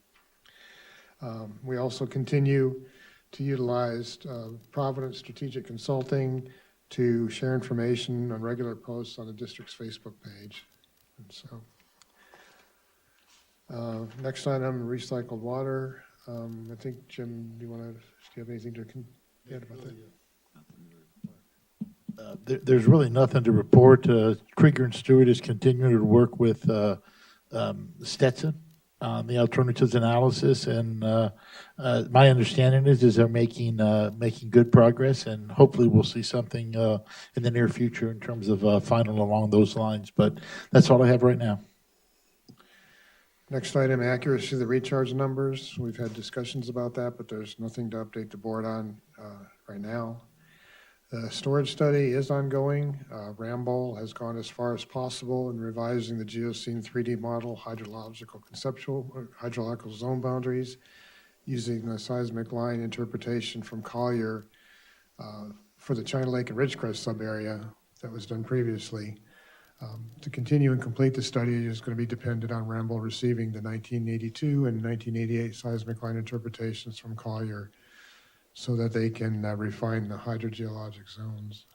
We also continue to utilize Providence Strategic Consulting to share information on regular posts on the district's Facebook page. And so, next item, recycled water. I think, Jim, do you have anything to add about that? There's really nothing to report. Krieger and Stewart is continuing to work with Stetson on the alternatives analysis, and my understanding is they're making good progress, and hopefully we'll see something in the near future in terms of final along those lines. But that's all I have right now. Next item, accuracy of the recharge numbers. We've had discussions about that, but there's nothing to update the board on right now. The storage study is ongoing. Ramboll has gone as far as possible in revising the Geoscene 3D model hydrological zone boundaries using the seismic line interpretation from Collier for the China Lake and Ridgecrest subarea that was done previously. To continue and complete the study is going to be dependent on Ramboll receiving the 1982 and 1988 seismic line interpretations from Collier so that they can refine the hydrogeologic zones.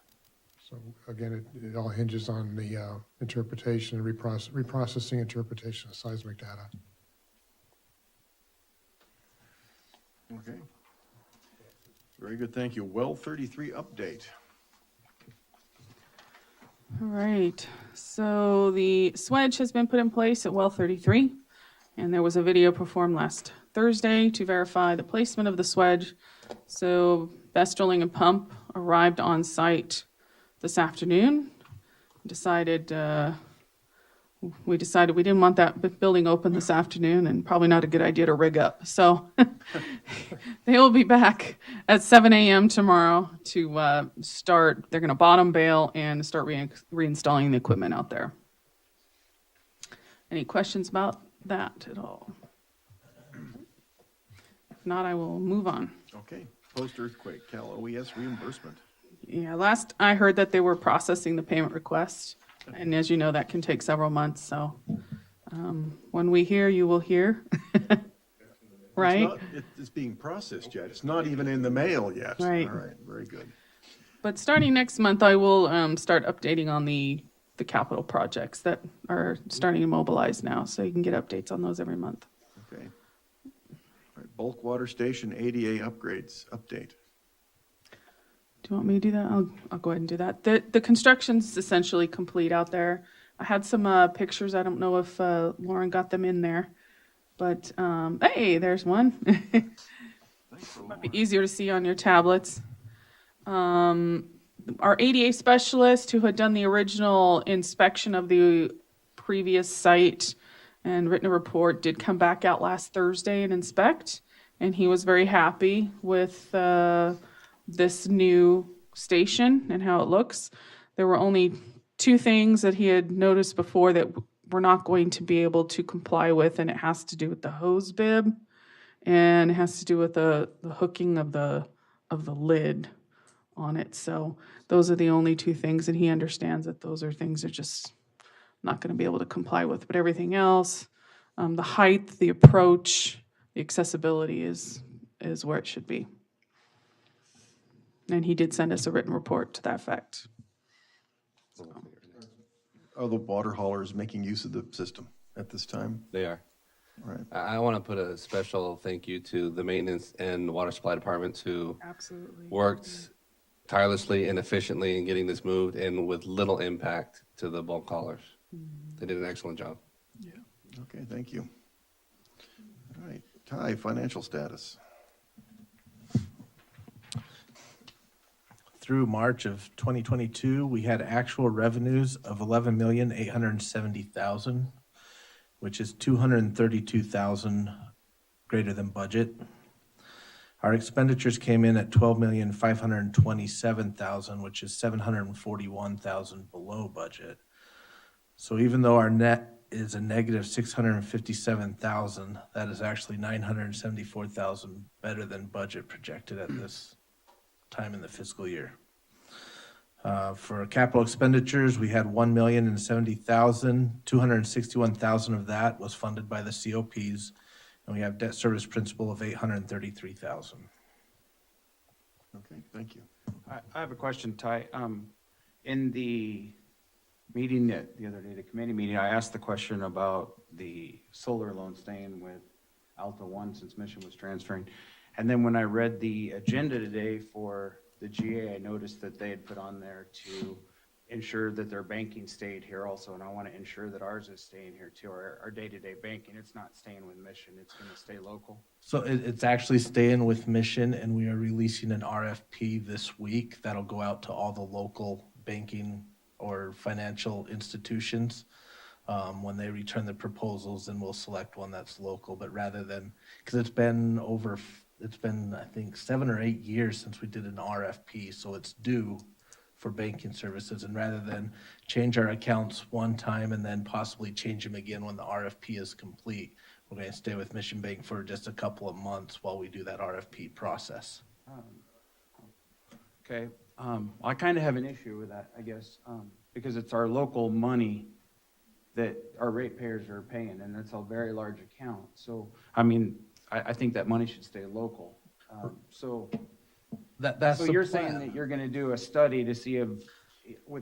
So again, it all hinges on the interpretation and reprocessing interpretation of seismic data. Okay. Very good, thank you. Well 33 update. All right, so the swedge has been put in place at well 33, and there was a video performed last Thursday to verify the placement of the swedge. So Best Drilling and Pump arrived on site this afternoon. We decided we didn't want that building open this afternoon, and probably not a good idea to rig up. So they will be back at 7 a.m. tomorrow to start. They're going to bottom bale and start reinstalling the equipment out there. Any questions about that at all? If not, I will move on. Okay, post-earthquake, Cal OES reimbursement. Yeah, last I heard that they were processing the payment request. And as you know, that can take several months, so when we hear, you will hear. Right? It's being processed yet. It's not even in the mail yet. Right. All right, very good. But starting next month, I will start updating on the capital projects that are starting to mobilize now, so you can get updates on those every month. Okay. All right, bulk water station ADA upgrades, update. Do you want me to do that? I'll go ahead and do that. The construction's essentially complete out there. I had some pictures. I don't know if Lauren got them in there, but hey, there's one. Might be easier to see on your tablets. Our ADA specialist who had done the original inspection of the previous site and written a report did come back out last Thursday and inspect, and he was very happy with this new station and how it looks. There were only 2 things that he had noticed before that we're not going to be able to comply with, and it has to do with the hose bib, and it has to do with the hooking of the lid on it. So those are the only 2 things, and he understands that those are things that just not going to be able to comply with. But everything else, the height, the approach, the accessibility is where it should be. And he did send us a written report to that effect. Are the water haulers making use of the system at this time? They are. Right. I want to put a special thank you to the maintenance and water supply departments who Absolutely. worked tirelessly and efficiently in getting this moved and with little impact to the bulk haulers. They did an excellent job. Okay, thank you. All right, Ty, financial status. Through March of 2022, we had actual revenues of $11,870,000, which is $232,000 greater than budget. Our expenditures came in at $12,527,000, which is $741,000 below budget. So even though our net is a negative $657,000, that is actually $974,000 better than budget projected at this time in the fiscal year. For capital expenditures, we had $1,070,000. $261,000 of that was funded by the COPs, and we have debt service principal of $833,000. Okay, thank you. I have a question, Ty. In the meeting the other day, the committee meeting, I asked the question about the solar loan staying with Alta One since Mission was transferring. And then when I read the agenda today for the GA, I noticed that they had put on there to ensure that their banking stayed here also, and I want to ensure that ours is staying here too. Our day-to-day banking, it's not staying with Mission, it's going to stay local. So it's actually staying with Mission, and we are releasing an RFP this week that'll go out to all the local banking or financial institutions. When they return the proposals, then we'll select one that's local, but rather than, because it's been, I think, 7 or 8 years since we did an RFP, so it's due for banking services, and rather than change our accounts one time and then possibly change them again when the RFP is complete, we're going to stay with Mission Bank for just a couple of months while we do that RFP process. Okay, I kind of have an issue with that, I guess, because it's our local money that our ratepayers are paying, and it's a very large account. So, I mean, I think that money should stay local. So That's so the you're plan. saying that you're gonna do a study to see if,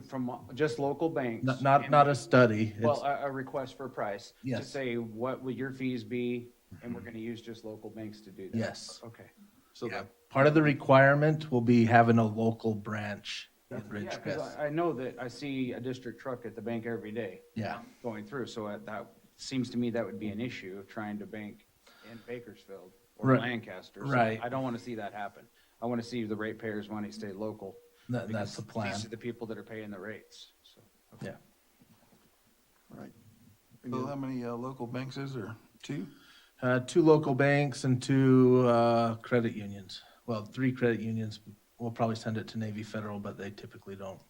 from just local banks? Not a study. Well, a request for price? To Yes. say, what would your fees be, and we're gonna use just local banks to do that? Yes. Okay. So Yeah. Part of the requirement will be having a local branch in Yeah, Ridgecrest. because I know that I see a district truck at the bank every day Yeah. going through, so that seems to me that would be an issue, of trying to bank in Bakersfield or Right. Lancaster. So Right. I don't want to see that happen. I want to see the ratepayers' money stay local. That's because the plan. These are the people that are paying the rates, so. okay. Yeah. All right. So how many local banks is there? 2? 2 local banks and 2 credit unions. Well, 3 credit unions. We'll probably send it to Navy Federal, but they typically don't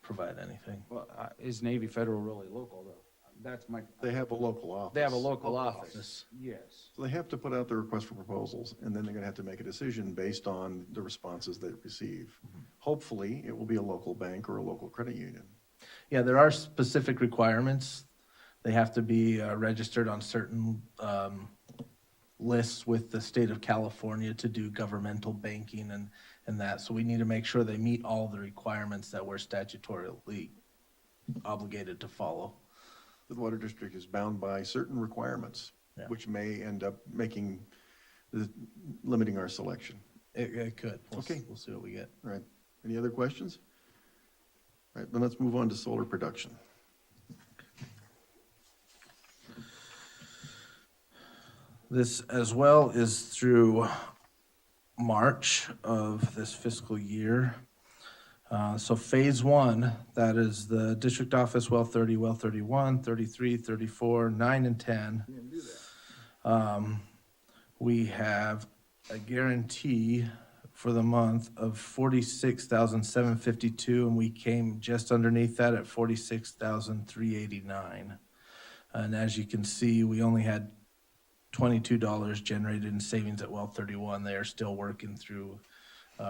provide anything. Well, is Navy Federal really local, though? That's my, They have a local office. they have a local office, yes. So they have to put out the request for proposals, and then they're gonna have to make a decision based on the responses they receive. Hopefully, it will be a local bank or a local credit union. Yeah, there are specific requirements. They have to be registered on certain lists with the state of California to do governmental banking and that. So we need to make sure they meet all the requirements that we're statutorily obligated to follow. The water district is bound by certain requirements, Yeah. which may end up limiting our selection. It could. Okay. We'll see what we get. All right. Any other questions? All right, then let's move on to solar production. This as well is through March of this fiscal year. So phase 1, that is the district office, well 30, well 31, 33, 34, 9, and 10. We have a guarantee for the month of $46,752, and we came just underneath that at $46,389. And as you can see, we only had $22 generated in savings at well 31. They are still working through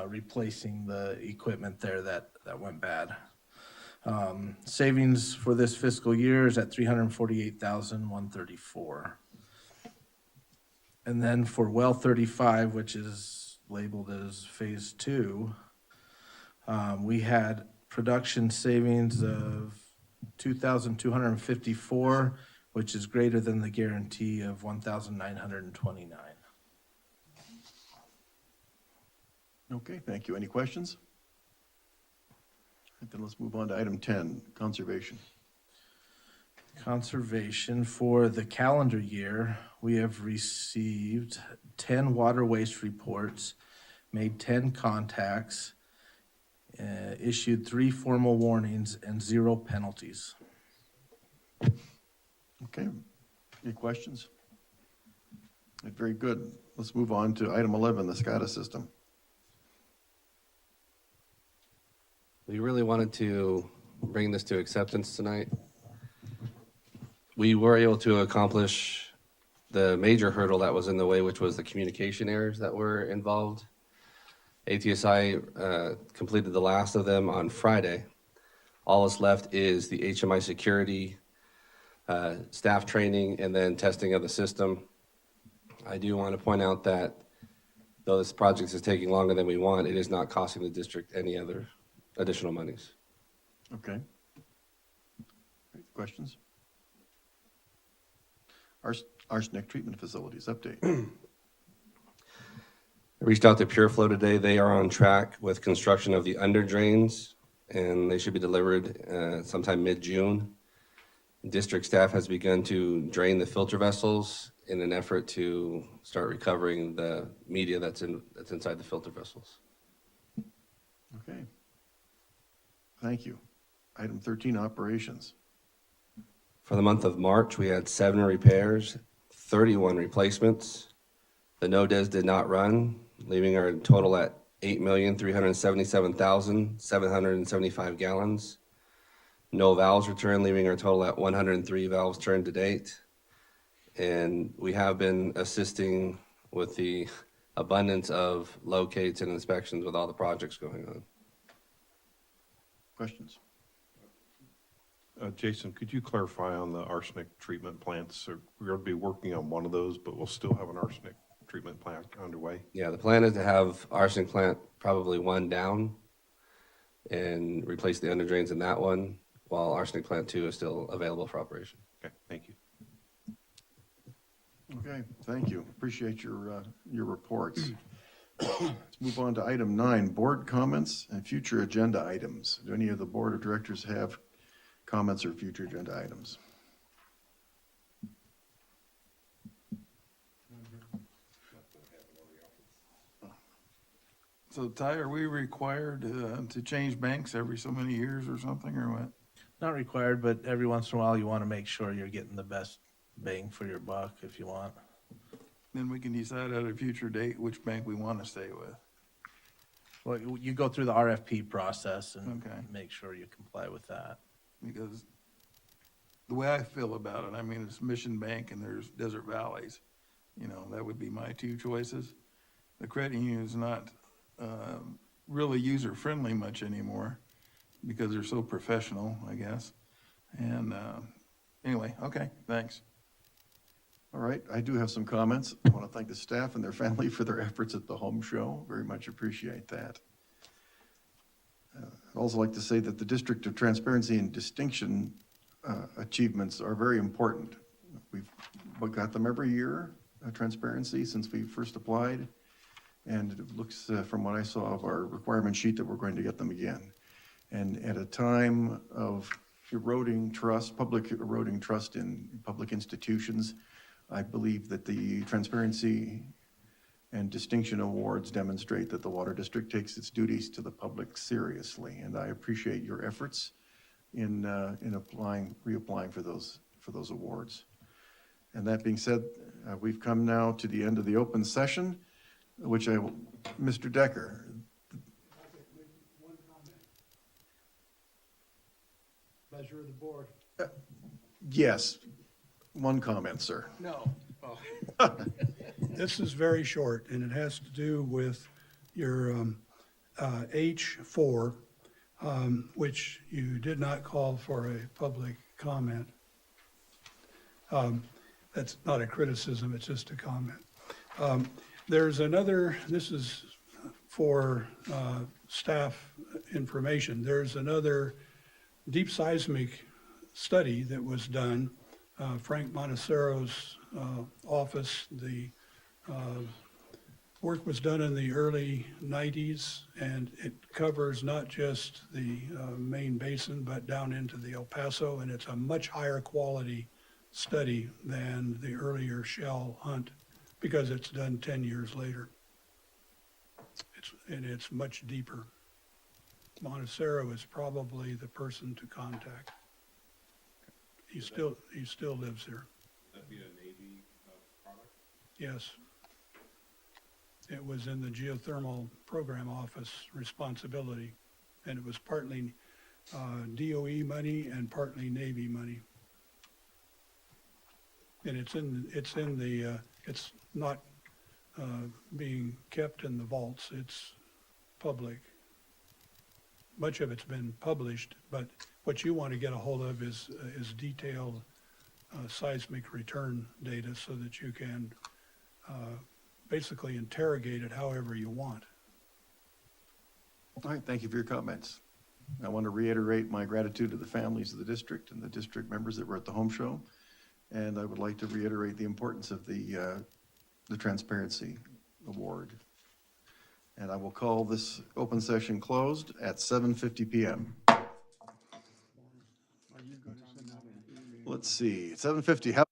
replacing the equipment there that went bad. Savings for this fiscal year is at $348,134. And then for well 35, which is labeled as phase 2, we had production savings of $2,254, which is greater than the guarantee of 1,929. Okay, thank you. Any questions? Then let's move on to item 10, conservation. Conservation, for the calendar year, we have received 10 water waste reports, made 10 contacts, issued 3 formal warnings, and 0 penalties. Okay, any questions? Very good. Let's move on to item 11, the SCADA system. We really wanted to bring this to acceptance tonight. We were able to accomplish the major hurdle that was in the way, which was the communication errors that were involved. ATSI completed the last of them on Friday. All that's left is the HMI security, staff training, and then testing of the system. I do want to point out that though this project is taking longer than we want, it is not costing the district any other additional monies. Okay. Questions? Arsenic treatment facilities update. I reached out to Pure Flow today. They are on track with construction of the under drains, and they should be delivered sometime mid-June. District staff has begun to drain the filter vessels in an effort to start recovering the media that's inside the filter vessels. Okay. Thank you. Item 13, operations. For the month of March, we had 7 repairs, 31 replacements. The no-des did not run, leaving our total at 8,377,775 gallons. No valves returned, leaving our total at 103 valves turned to date. And we have been assisting with the abundance of locates and inspections with all the projects going on. Questions? Jason, could you clarify on the arsenic treatment plants? We're going to be working on one of those, but we'll still have an arsenic treatment plant underway? Yeah, the plan is to have arsenic plant probably 1 down and replace the under drains in that one, while arsenic plant 2 is still available for operation. Okay, thank you. Okay, thank you. Appreciate your reports. Let's move on to item 9, board comments and future agenda items. Do any of the board of directors have comments or future agenda items? So Ty, are we required to change banks every so many years or something, or what? Not required, but every once in a while, you want to make sure you're getting the best bang for your buck if you want. Then we can decide at a future date which bank we want to stay with. Well, you go through the RFP process and Okay. make sure you comply with that. Because the way I feel about it, I mean, it's Mission Bank and there's Desert Valleys. You know, that would be my 2 choices. The credit union is not really user-friendly much anymore because they're so professional, I guess. And anyway, okay, thanks. All right, I do have some comments. I want to thank the staff and their family for their efforts at the home show. Very much appreciate that. I'd also like to say that the District of Transparency and Distinction achievements are very important. We've got them every year, transparency, since we first applied. And it looks, from what I saw of our requirement sheet, that we're going to get them again. And at a time of eroding trust, public eroding trust in public institutions, I believe that the Transparency and Distinction Awards demonstrate that the Water District takes its duties to the public seriously. And I appreciate your efforts in reapplying for those awards. And that being said, we've come now to the end of the open session, which Mr. Decker. Pleasure of the board. Yes, one comment, sir. No. This is very short, and it has to do with your H4, which you did not call for a public comment. That's not a criticism, it's just a comment. There's another, this is for staff information, there's another deep seismic study that was done Frank Monticero's office. The work was done in the early 90s, and it covers not just the main basin, but down into the El Paso, and it's a much higher quality study than the earlier Shell hunt because it's done 10 years later. It's much deeper. Monticero is probably the person to contact. He still lives here. That'd be a Navy product? Yes. It was in the geothermal program office responsibility, and it was partly DOE money and partly Navy money. And it's not being kept in the vaults. It's public. Much of it's been published, but what you want to get a hold of is detailed seismic return data so that you can basically interrogate it however you want. All right, thank you for your comments. I want to reiterate my gratitude to the families of the district and the district members that were at the home show. And I would like to reiterate the importance of the Transparency Award. And I will call this open session closed at 7:50 p.m. Let's see, 7:50.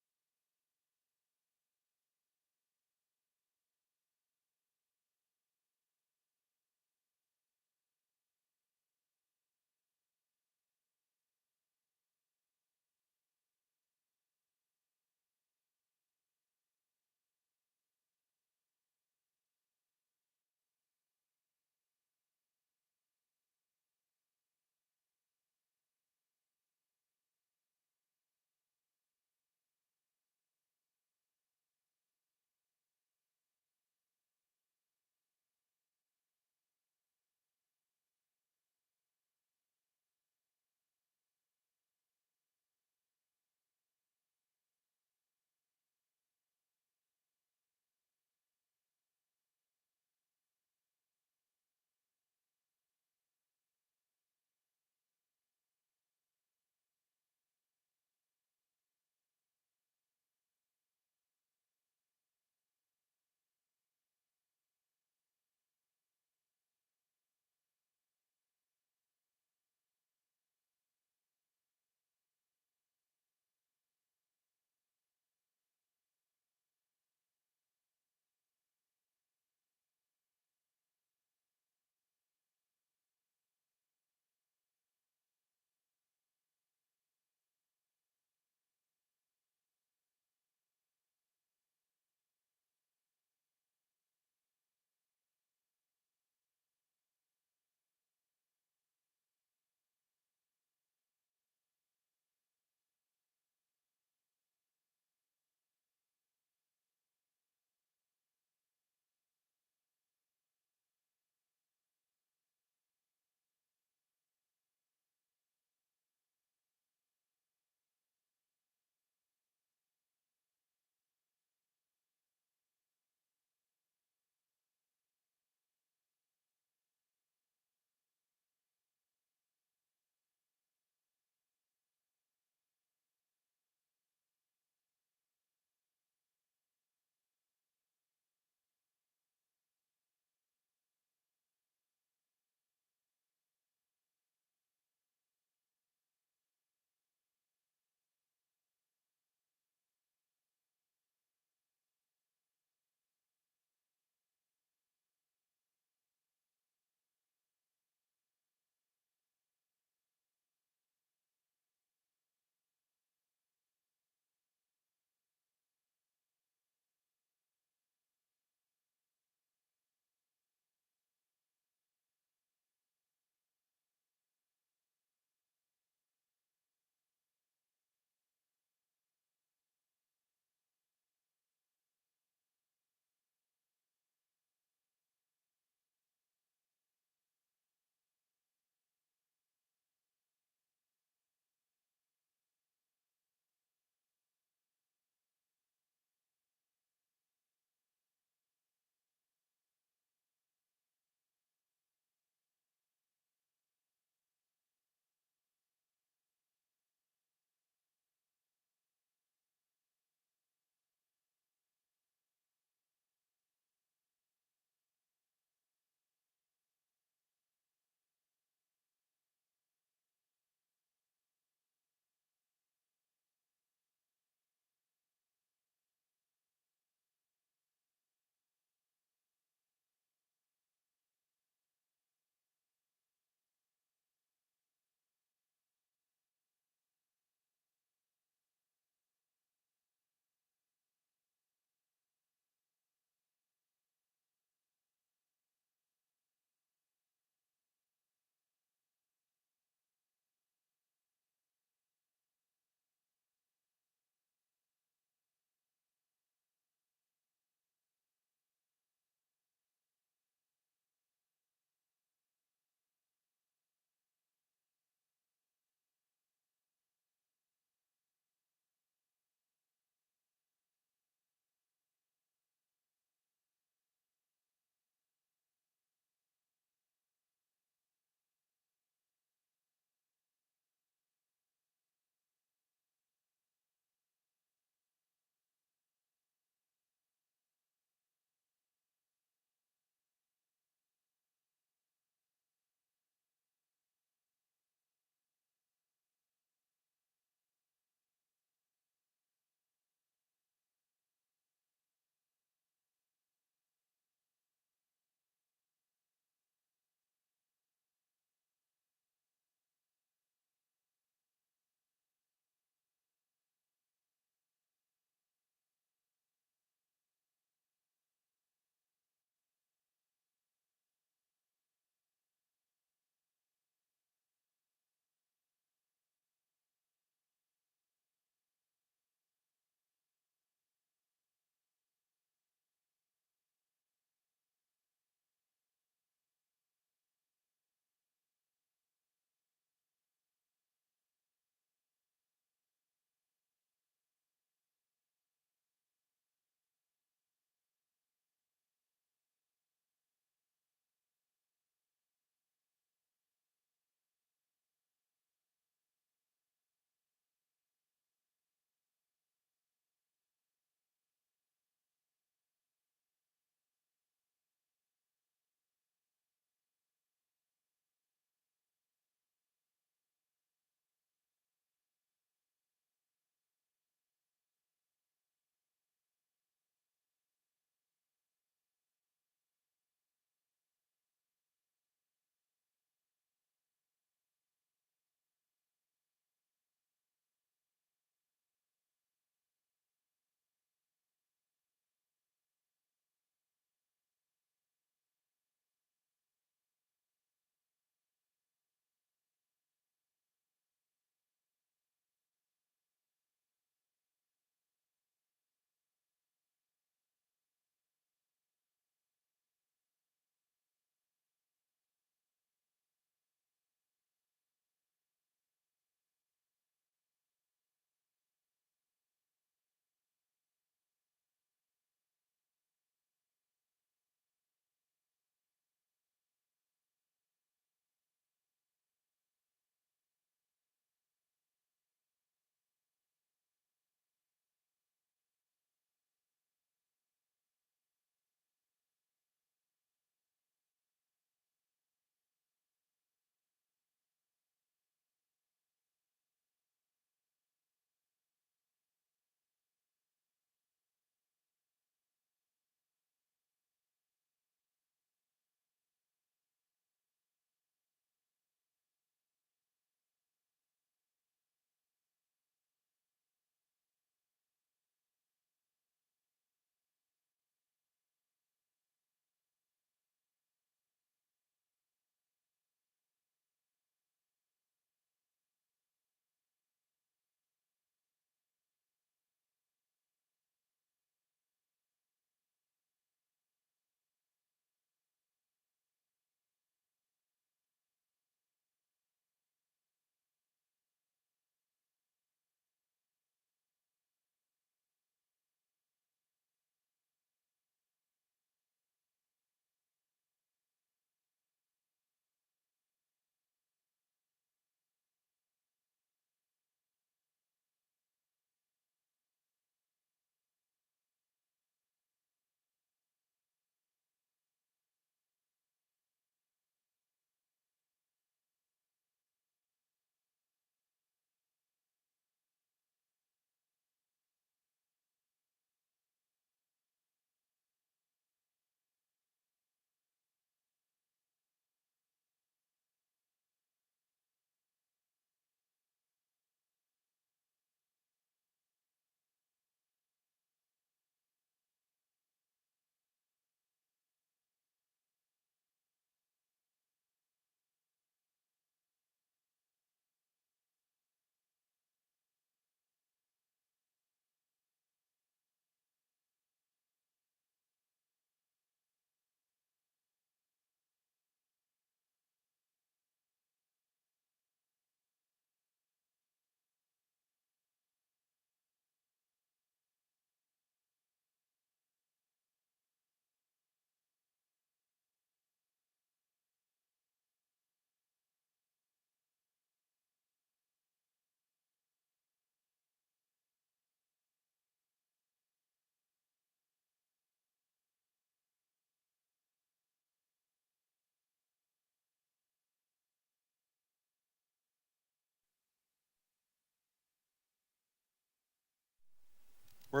We're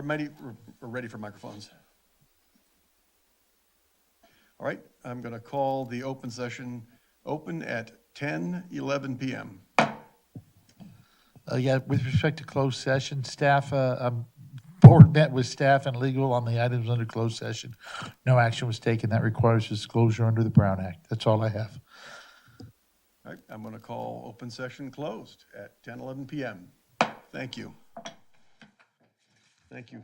ready for microphones. All right, I'm going to call the open session open at 10:11 PM. Yeah, with respect to closed session, staff, board met with staff and legal on the items under closed session. No action was taken. That requires disclosure under the Brown Act. That's all I have. All right, I'm going to call open session closed at 10:11 PM. Thank you. Thank you.